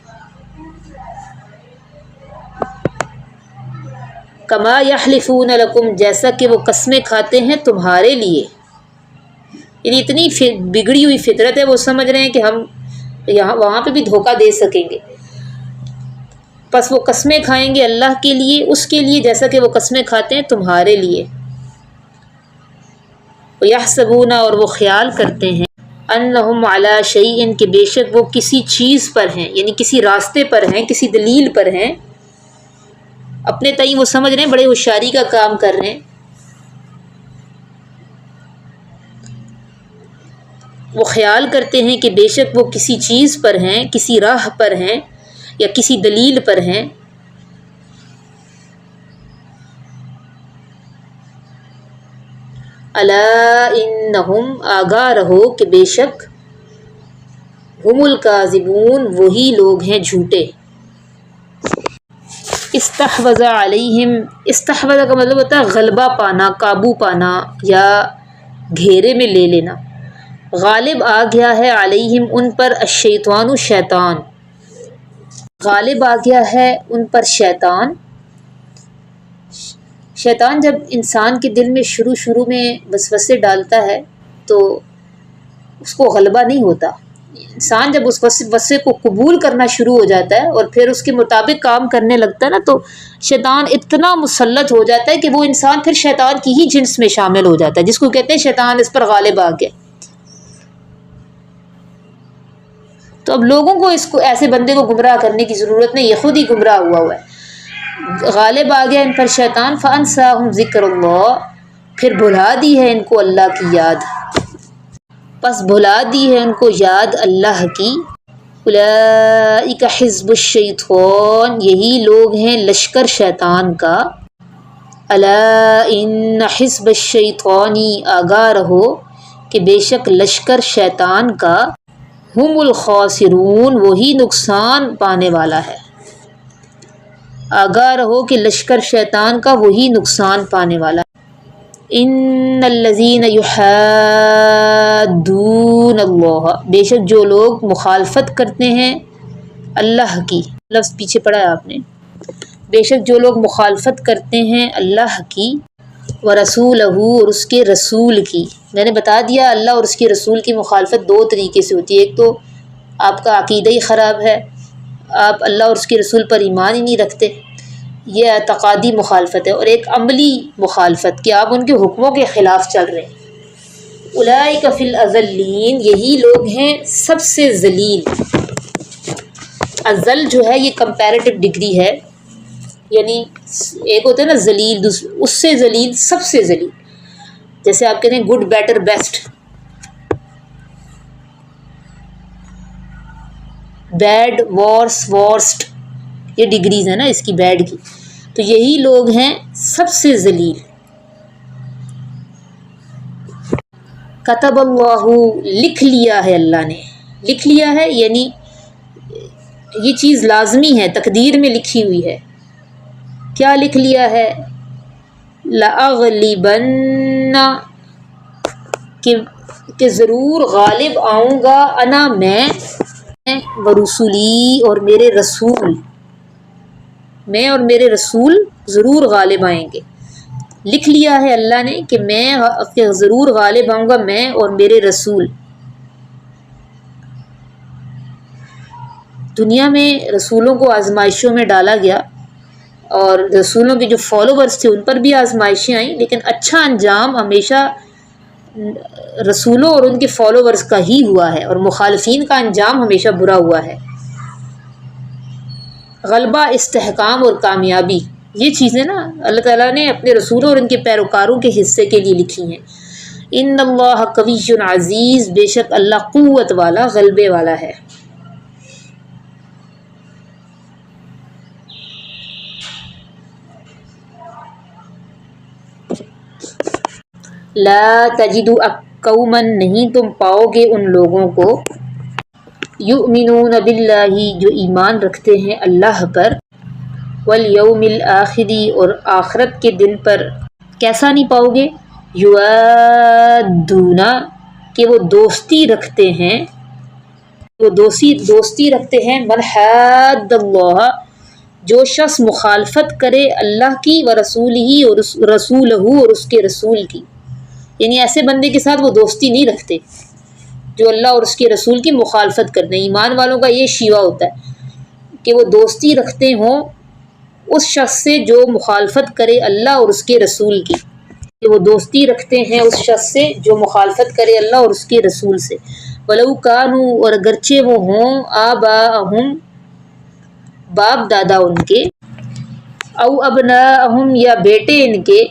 Speaker 1: کما یحلفون لکم، جیسا کہ وہ قسمیں کھاتے ہیں تمہارے لیے، یعنی اتنی بگڑی ہوئی فطرت ہے، وہ سمجھ رہے ہیں کہ ہم وہاں پہ بھی دھوکہ دے سکیں گے، پس وہ قسمیں کھائیں گے اللہ کے لیے، اس کے لیے جیسا کہ وہ قسمیں کھاتے ہیں تمہارے لیے، یحسبون اور وہ خیال کرتے ہیں، انہم علی شیء کہ بے شک وہ کسی چیز پر ہیں، یعنی کسی راستے پر ہیں، کسی دلیل پر ہیں، اپنے تئیں وہ سمجھ رہے ہیں بڑے ہوشیاری کا کام کر رہے ہیں، وہ خیال کرتے ہیں کہ بے شک وہ کسی چیز پر ہیں، کسی راہ پر ہیں، یا کسی دلیل پر ہیں. الا انہم، آگاہ رہو کہ بے شک، ہم الکاذبون، وہی لوگ ہیں جھوٹے. استحوذ علیہم، استحوذ کا مطلب ہوتا ہے غلبہ پانا، قابو پانا یا گھیرے میں لے لینا. غالب آ گیا ہے علیہم ان پر، الشیطان، شیطان غالب آ گیا ہے ان پر شیطان. شیطان جب انسان کے دل میں شروع میں وسوسے ڈالتا ہے تو اس کو غلبہ نہیں ہوتا. انسان جب اس وسوسے کو قبول کرنا شروع ہو جاتا ہے اور پھر اس کے مطابق کام کرنے لگتا ہے نا، تو شیطان اتنا مسلط ہو جاتا ہے کہ وہ انسان پھر شیطان کی ہی جنس میں شامل ہو جاتا ہے، جس کو کہتے ہیں شیطان اس پر غالب آ گیا. تو اب لوگوں کو اس کو ایسے بندے کو گمراہ کرنے کی ضرورت نہیں، یہ خود ہی گمراہ ہوا ہے. غالب آ گیا ان پر شیطان، فانساہم ذکر اللہ، پھر بھلا دی ہے ان کو اللہ کی یاد، پس بھلا دی ہے ان کو یاد اللہ کی. اولئک حزب الشیطان، یہی لوگ ہیں لشکر شیطان کا. الا ان حزب الشیطان، آگاہ رہو کہ بے شک لشکر شیطان کا، ہم الخاسرون، وہی نقصان پانے والا ہے. آگاہ رہو کہ لشکر شیطان کا وہی نقصان پانے والا ہے. ان الذین یحادون اللہ، بے شک جو لوگ مخالفت کرتے ہیں اللہ کی، لفظ پیچھے پڑھا ہے آپ نے، بے شک جو لوگ مخالفت کرتے ہیں اللہ کی، ورسولہ، اور اس کے رسول کی. میں نے بتا دیا اللہ اور اس کے رسول کی مخالفت دو طریقے سے ہوتی ہے. ایک تو آپ کا عقیدہ ہی خراب ہے، آپ اللہ اور اس کے رسول پر ایمان ہی نہیں رکھتے، یہ اعتقادی مخالفت ہے. اور ایک عملی مخالفت کہ آپ ان کے حکموں کے خلاف چل رہے ہیں. اولئک فی الاذلین، یہی لوگ ہیں سب سے ذلیل. اذل جو ہے یہ کمپیریٹو ڈگری ہے، یعنی ایک ہوتا ہے نا ذلیل، اس سے ذلیل، سب سے ذلیل. جیسے آپ کہتے ہیں گڈ، بیٹر، بیسٹ. بیڈ، ورس، ورسٹ، یہ ڈگریز ہیں نا اس کی، بیڈ کی. تو یہی لوگ ہیں سب سے ذلیل. کتب اللہ، لکھ لیا ہے اللہ نے. لکھ لیا ہے یعنی یہ چیز لازمی ہے، تقدیر میں لکھی ہوئی ہے. کیا لکھ لیا ہے؟ لَأَغْلِبَنَّ، کہ ضرور غالب آؤں گا، انا، میں، ورسولی، اور میرے رسول، میں اور میرے رسول ضرور غالب آئیں گے. لکھ لیا ہے اللہ نے کہ ضرور غالب آؤں گا میں اور میرے رسول. دنیا میں رسولوں کو آزمائشوں میں ڈالا گیا اور رسولوں کے جو فالوورز تھے ان پر بھی آزمائشیں آئیں، لیکن اچھا انجام ہمیشہ رسولوں اور ان کے فالوورز کا ہی ہوا ہے، اور مخالفین کا انجام ہمیشہ برا ہوا ہے. غلبہ، استحکام اور کامیابی، یہ چیزیں نا اللہ تعالیٰ نے اپنے رسولوں اور ان کے پیروکاروں کے حصے کے لیے لکھی ہیں. ان اللہ قوی عزیز، بے شک اللہ قوت والا، غلبے والا ہے. لا تجد قوما، نہیں تم پاؤ گے ان لوگوں کو، یؤمنون باللہ، جو ایمان رکھتے ہیں اللہ پر، والیوم الآخر، اور آخرت کے دن پر. کیسا نہیں پاؤ گے؟ یوادون، کہ وہ دوستی رکھتے ہیں، وہ دوستی رکھتے ہیں، من حاد اللہ، جو شخص مخالفت کرے اللہ کی، ورسولہ، اور رسولہ، اور اس کے رسول کی. یعنی ایسے بندے کے ساتھ وہ دوستی نہیں رکھتے جو اللہ اور اس کے رسول کی مخالفت کرتے ہیں. ایمان والوں کا یہ شیوہ ہوتا ہے کہ وہ دوستی رکھتے ہوں اس شخص سے جو مخالفت کرے اللہ اور اس کے رسول کی، کہ وہ دوستی رکھتے ہیں اس شخص سے جو مخالفت کرے اللہ اور اس کے رسول سے. وَلَوْ كَانُوا، اور اگرچہ وہ ہوں، آباءَہم، باپ دادا ان کے، او ابناءہم، یا بیٹے ان کے،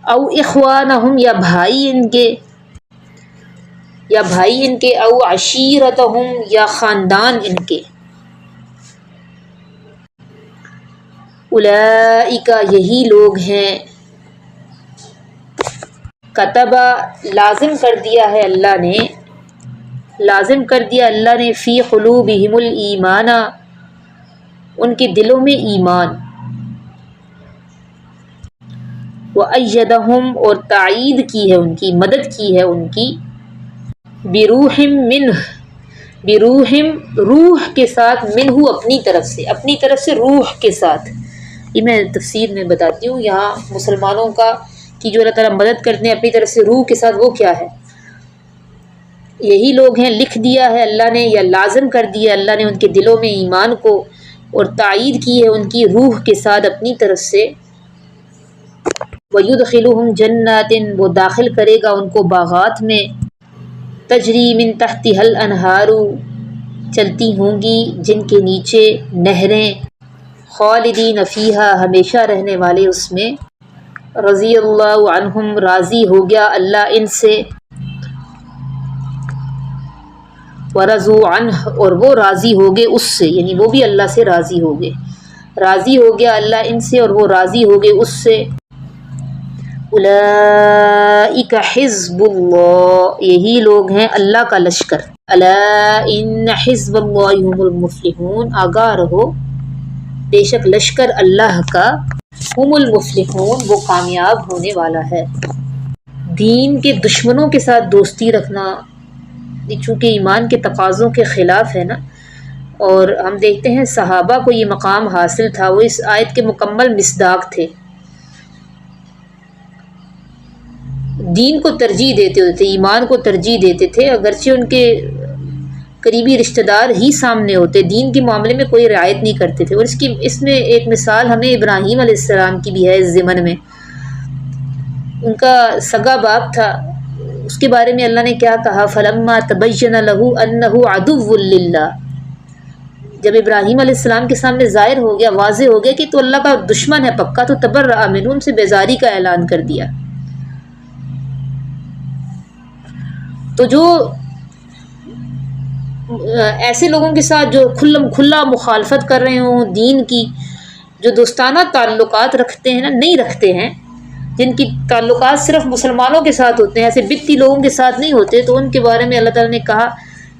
Speaker 1: او اخوانہم یا بھائی ان کے، او عشیرتہم یا خاندان ان کے، اولئک یہی لوگ ہیں، کتبہ لازم کر دیا اللہ نے فی قلوبہم الایمان ان کے دلوں میں ایمان، وَأَيَّدَهُمْ اور تائید کی ہے ان کی، مدد کی ہے ان کی، بِرُوحٍ مِّنْهُ روح کے ساتھ، منہ اپنی طرف سے روح کے ساتھ۔ یہ میں تفسیر میں بتاتی ہوں، یہاں مسلمانوں کا کی جو اللہ تعالیٰ مدد کرتے ہیں اپنی طرف سے روح کے ساتھ، وہ کیا ہے؟ یہی لوگ ہیں، لکھ دیا ہے اللہ نے یا لازم کر دیا اللہ نے ان کے دلوں میں ایمان کو، اور تائید کی ہے ان کی روح کے ساتھ اپنی طرف سے۔ وَيُدْخِلُهُمْ جَنَّاتٍ وہ داخل کرے گا ان کو باغات میں، تجری من تحتها الانہار چلتی ہوں گی جن کے نیچے نہریں، خالدین فیہا ہمیشہ رہنے والے اس میں، رضی اللہ عنہم راضی ہو گیا اللہ ان سے، ورضوا عنہ اور وہ راضی ہو گئے اس سے، یعنی وہ بھی اللہ سے راضی ہو گئے، راضی ہو گیا اللہ ان سے اور وہ راضی ہو گئے اس سے۔ اولئک حزب اللہ یہی لوگ ہیں اللہ کا لشکر، الا ان حزب اللہ هم المفلحون آگاہ رہو بے شک لشکر اللہ کا، هم المفلحون وہ کامیاب ہونے والا ہے۔ دین کے دشمنوں کے ساتھ دوستی رکھنا چونکہ ایمان کے تقاضوں کے خلاف ہے نا، اور ہم دیکھتے ہیں صحابہ کو یہ مقام حاصل تھا، وہ اس آیت کے مکمل مصداق تھے، دین کو ترجیح دیتے ہوتے، ایمان کو ترجیح دیتے تھے، اگرچہ ان کے قریبی رشتہ دار ہی سامنے ہوتے، دین کے معاملے میں کوئی رعایت نہیں کرتے تھے۔ اور اس میں ایک مثال ہمیں ابراہیم علیہ السلام کی بھی ہے اس ضمن میں، ان کا سگا باپ تھا، اس کے بارے میں اللہ نے کیا کہا، فلما تبین له انه عدو للہ، جب ابراہیم علیہ السلام کے سامنے ظاہر ہو گیا، واضح ہو گیا کہ تو اللہ کا دشمن ہے پکا، تو تبرأ منہ ان سے بیزاری کا اعلان کر دیا۔ تو جو ایسے لوگوں کے ساتھ جو کھلا مخالفت کر رہے ہوں دین کی، جو دوستانہ تعلقات رکھتے ہیں نا، نہیں رکھتے ہیں، جن کی تعلقات صرف مسلمانوں کے ساتھ ہوتے ہیں، ایسے بدتی لوگوں کے ساتھ نہیں ہوتے، تو ان کے بارے میں اللہ تعالیٰ نے کہا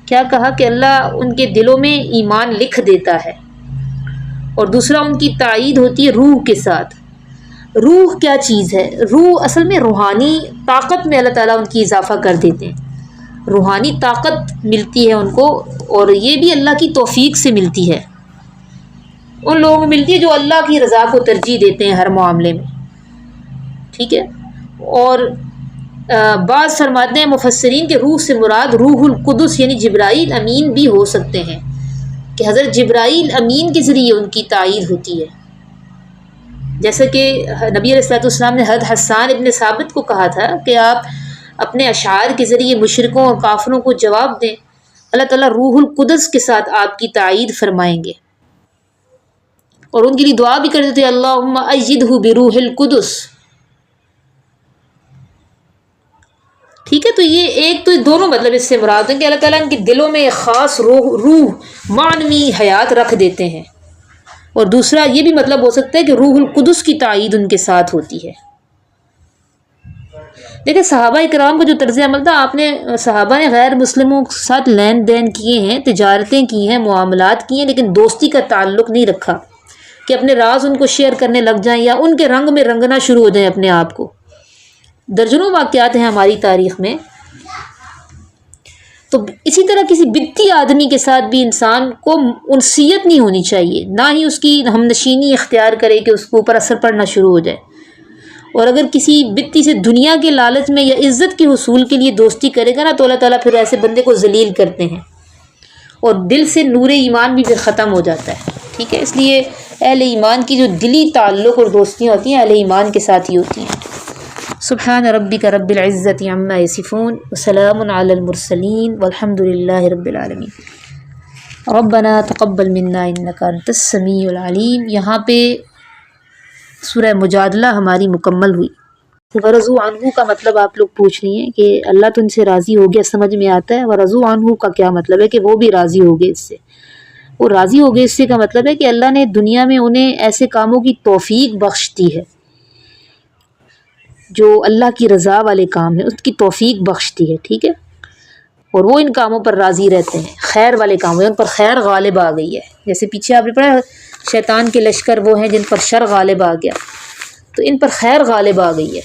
Speaker 1: کیا کہا کہ اللہ ان کے دلوں میں ایمان لکھ دیتا ہے، اور دوسرا ان کی تائید ہوتی ہے روح کے ساتھ۔ روح کیا چیز ہے؟ روح اصل میں روحانی طاقت میں اللہ تعالیٰ ان کی اضافہ کر دیتے ہیں، روحانی طاقت ملتی ہے ان کو، اور یہ بھی اللہ کی توفیق سے ملتی ہے، ان لوگوں کو ملتی ہے جو اللہ کی رضا کو ترجیح دیتے ہیں ہر معاملے میں، ٹھیک ہے۔ اور بعض فرماتے ہیں مفسرین کے روح سے مراد روح القدس یعنی جبرائیل امین بھی ہو سکتے ہیں، کہ حضرت جبرائیل امین کے ذریعے ان کی تائید ہوتی ہے، جیسا کہ نبی علیہ السلام نے حضرت حسان ابن ثابت کو کہا تھا کہ آپ اپنے اشعار کے ذریعے مشرکوں اور کافروں کو جواب دیں، اللہ تعالیٰ روح القدس کے ساتھ آپ کی تائید فرمائیں گے، اور ان کے لیے دعا بھی کرتے تھے اللہم ایدہ بروح القدس، ٹھیک ہے۔ تو یہ ایک تو دونوں مطلب اس سے مراد ہے کہ اللہ تعالیٰ ان کے دلوں میں ایک خاص روح معنوی حیات رکھ دیتے ہیں، اور دوسرا یہ بھی مطلب ہو سکتا ہے کہ روح القدس کی تائید ان کے ساتھ ہوتی ہے۔ دیکھیں صحابہ اکرام کا جو طرز عمل تھا، آپ نے صحابہ نے غیر مسلموں کے ساتھ لین دین کیے ہیں، تجارتیں کی ہیں، معاملات کیے ہیں، لیکن دوستی کا تعلق نہیں رکھا کہ اپنے راز ان کو شیئر کرنے لگ جائیں یا ان کے رنگ میں رنگنا شروع ہو جائیں اپنے آپ کو۔ درجنوں واقعات ہیں ہماری تاریخ میں۔ تو اسی طرح کسی بدتی آدمی کے ساتھ بھی انسان کو انسیت نہیں ہونی چاہیے، نہ ہی اس کی ہم نشینی اختیار کرے کہ اس کو اوپر اثر پڑنا شروع ہو جائے، اور اگر کسی بدتی سے دنیا کے لالچ میں یا عزت کے حصول کے لیے دوستی کرے گا نا، تو اللہ تعالیٰ پھر ایسے بندے کو ذلیل کرتے ہیں، اور دل سے نور ایمان بھی پھر ختم ہو جاتا ہے، ٹھیک ہے۔ اس لیے اہل ایمان کی جو دلی تعلق اور دوستیاں ہوتی ہیں اہل ایمان کے ساتھ ہی ہوتی ہیں۔ سبحان ربک رب العزت عما یصفون وسلام علی المرسلین والحمد للہ رب العالمین۔ ربنا تقبل منا انک انت السمیع العلیم۔ یہاں پہ سورہ مجادلہ ہماری مکمل ہوئی۔ ورضوا عنہ کا مطلب آپ لوگ پوچھ رہی ہیں کہ اللہ تو ان سے راضی ہو گیا، سمجھ میں آتا ہے۔ ورضوا عنہ کا کیا مطلب ہے کہ وہ بھی راضی ہو گئے اس سے، وہ راضی ہو گئے اس سے کا مطلب ہے کہ اللہ نے دنیا میں انہیں ایسے کاموں کی توفیق بخش دی ہے جو اللہ کی رضا والے کام ہیں، اس کی توفیق بخش دی ہے، ٹھیک ہے، اور وہ ان کاموں پر راضی رہتے ہیں، خیر والے کام ہیں، ان پر خیر غالب آ گئی ہے۔ جیسے پیچھے آپ نے پڑھا شیطان کے لشکر وہ ہیں جن پر شر غالب آ گیا، تو ان پر خیر غالب آ گئی ہے۔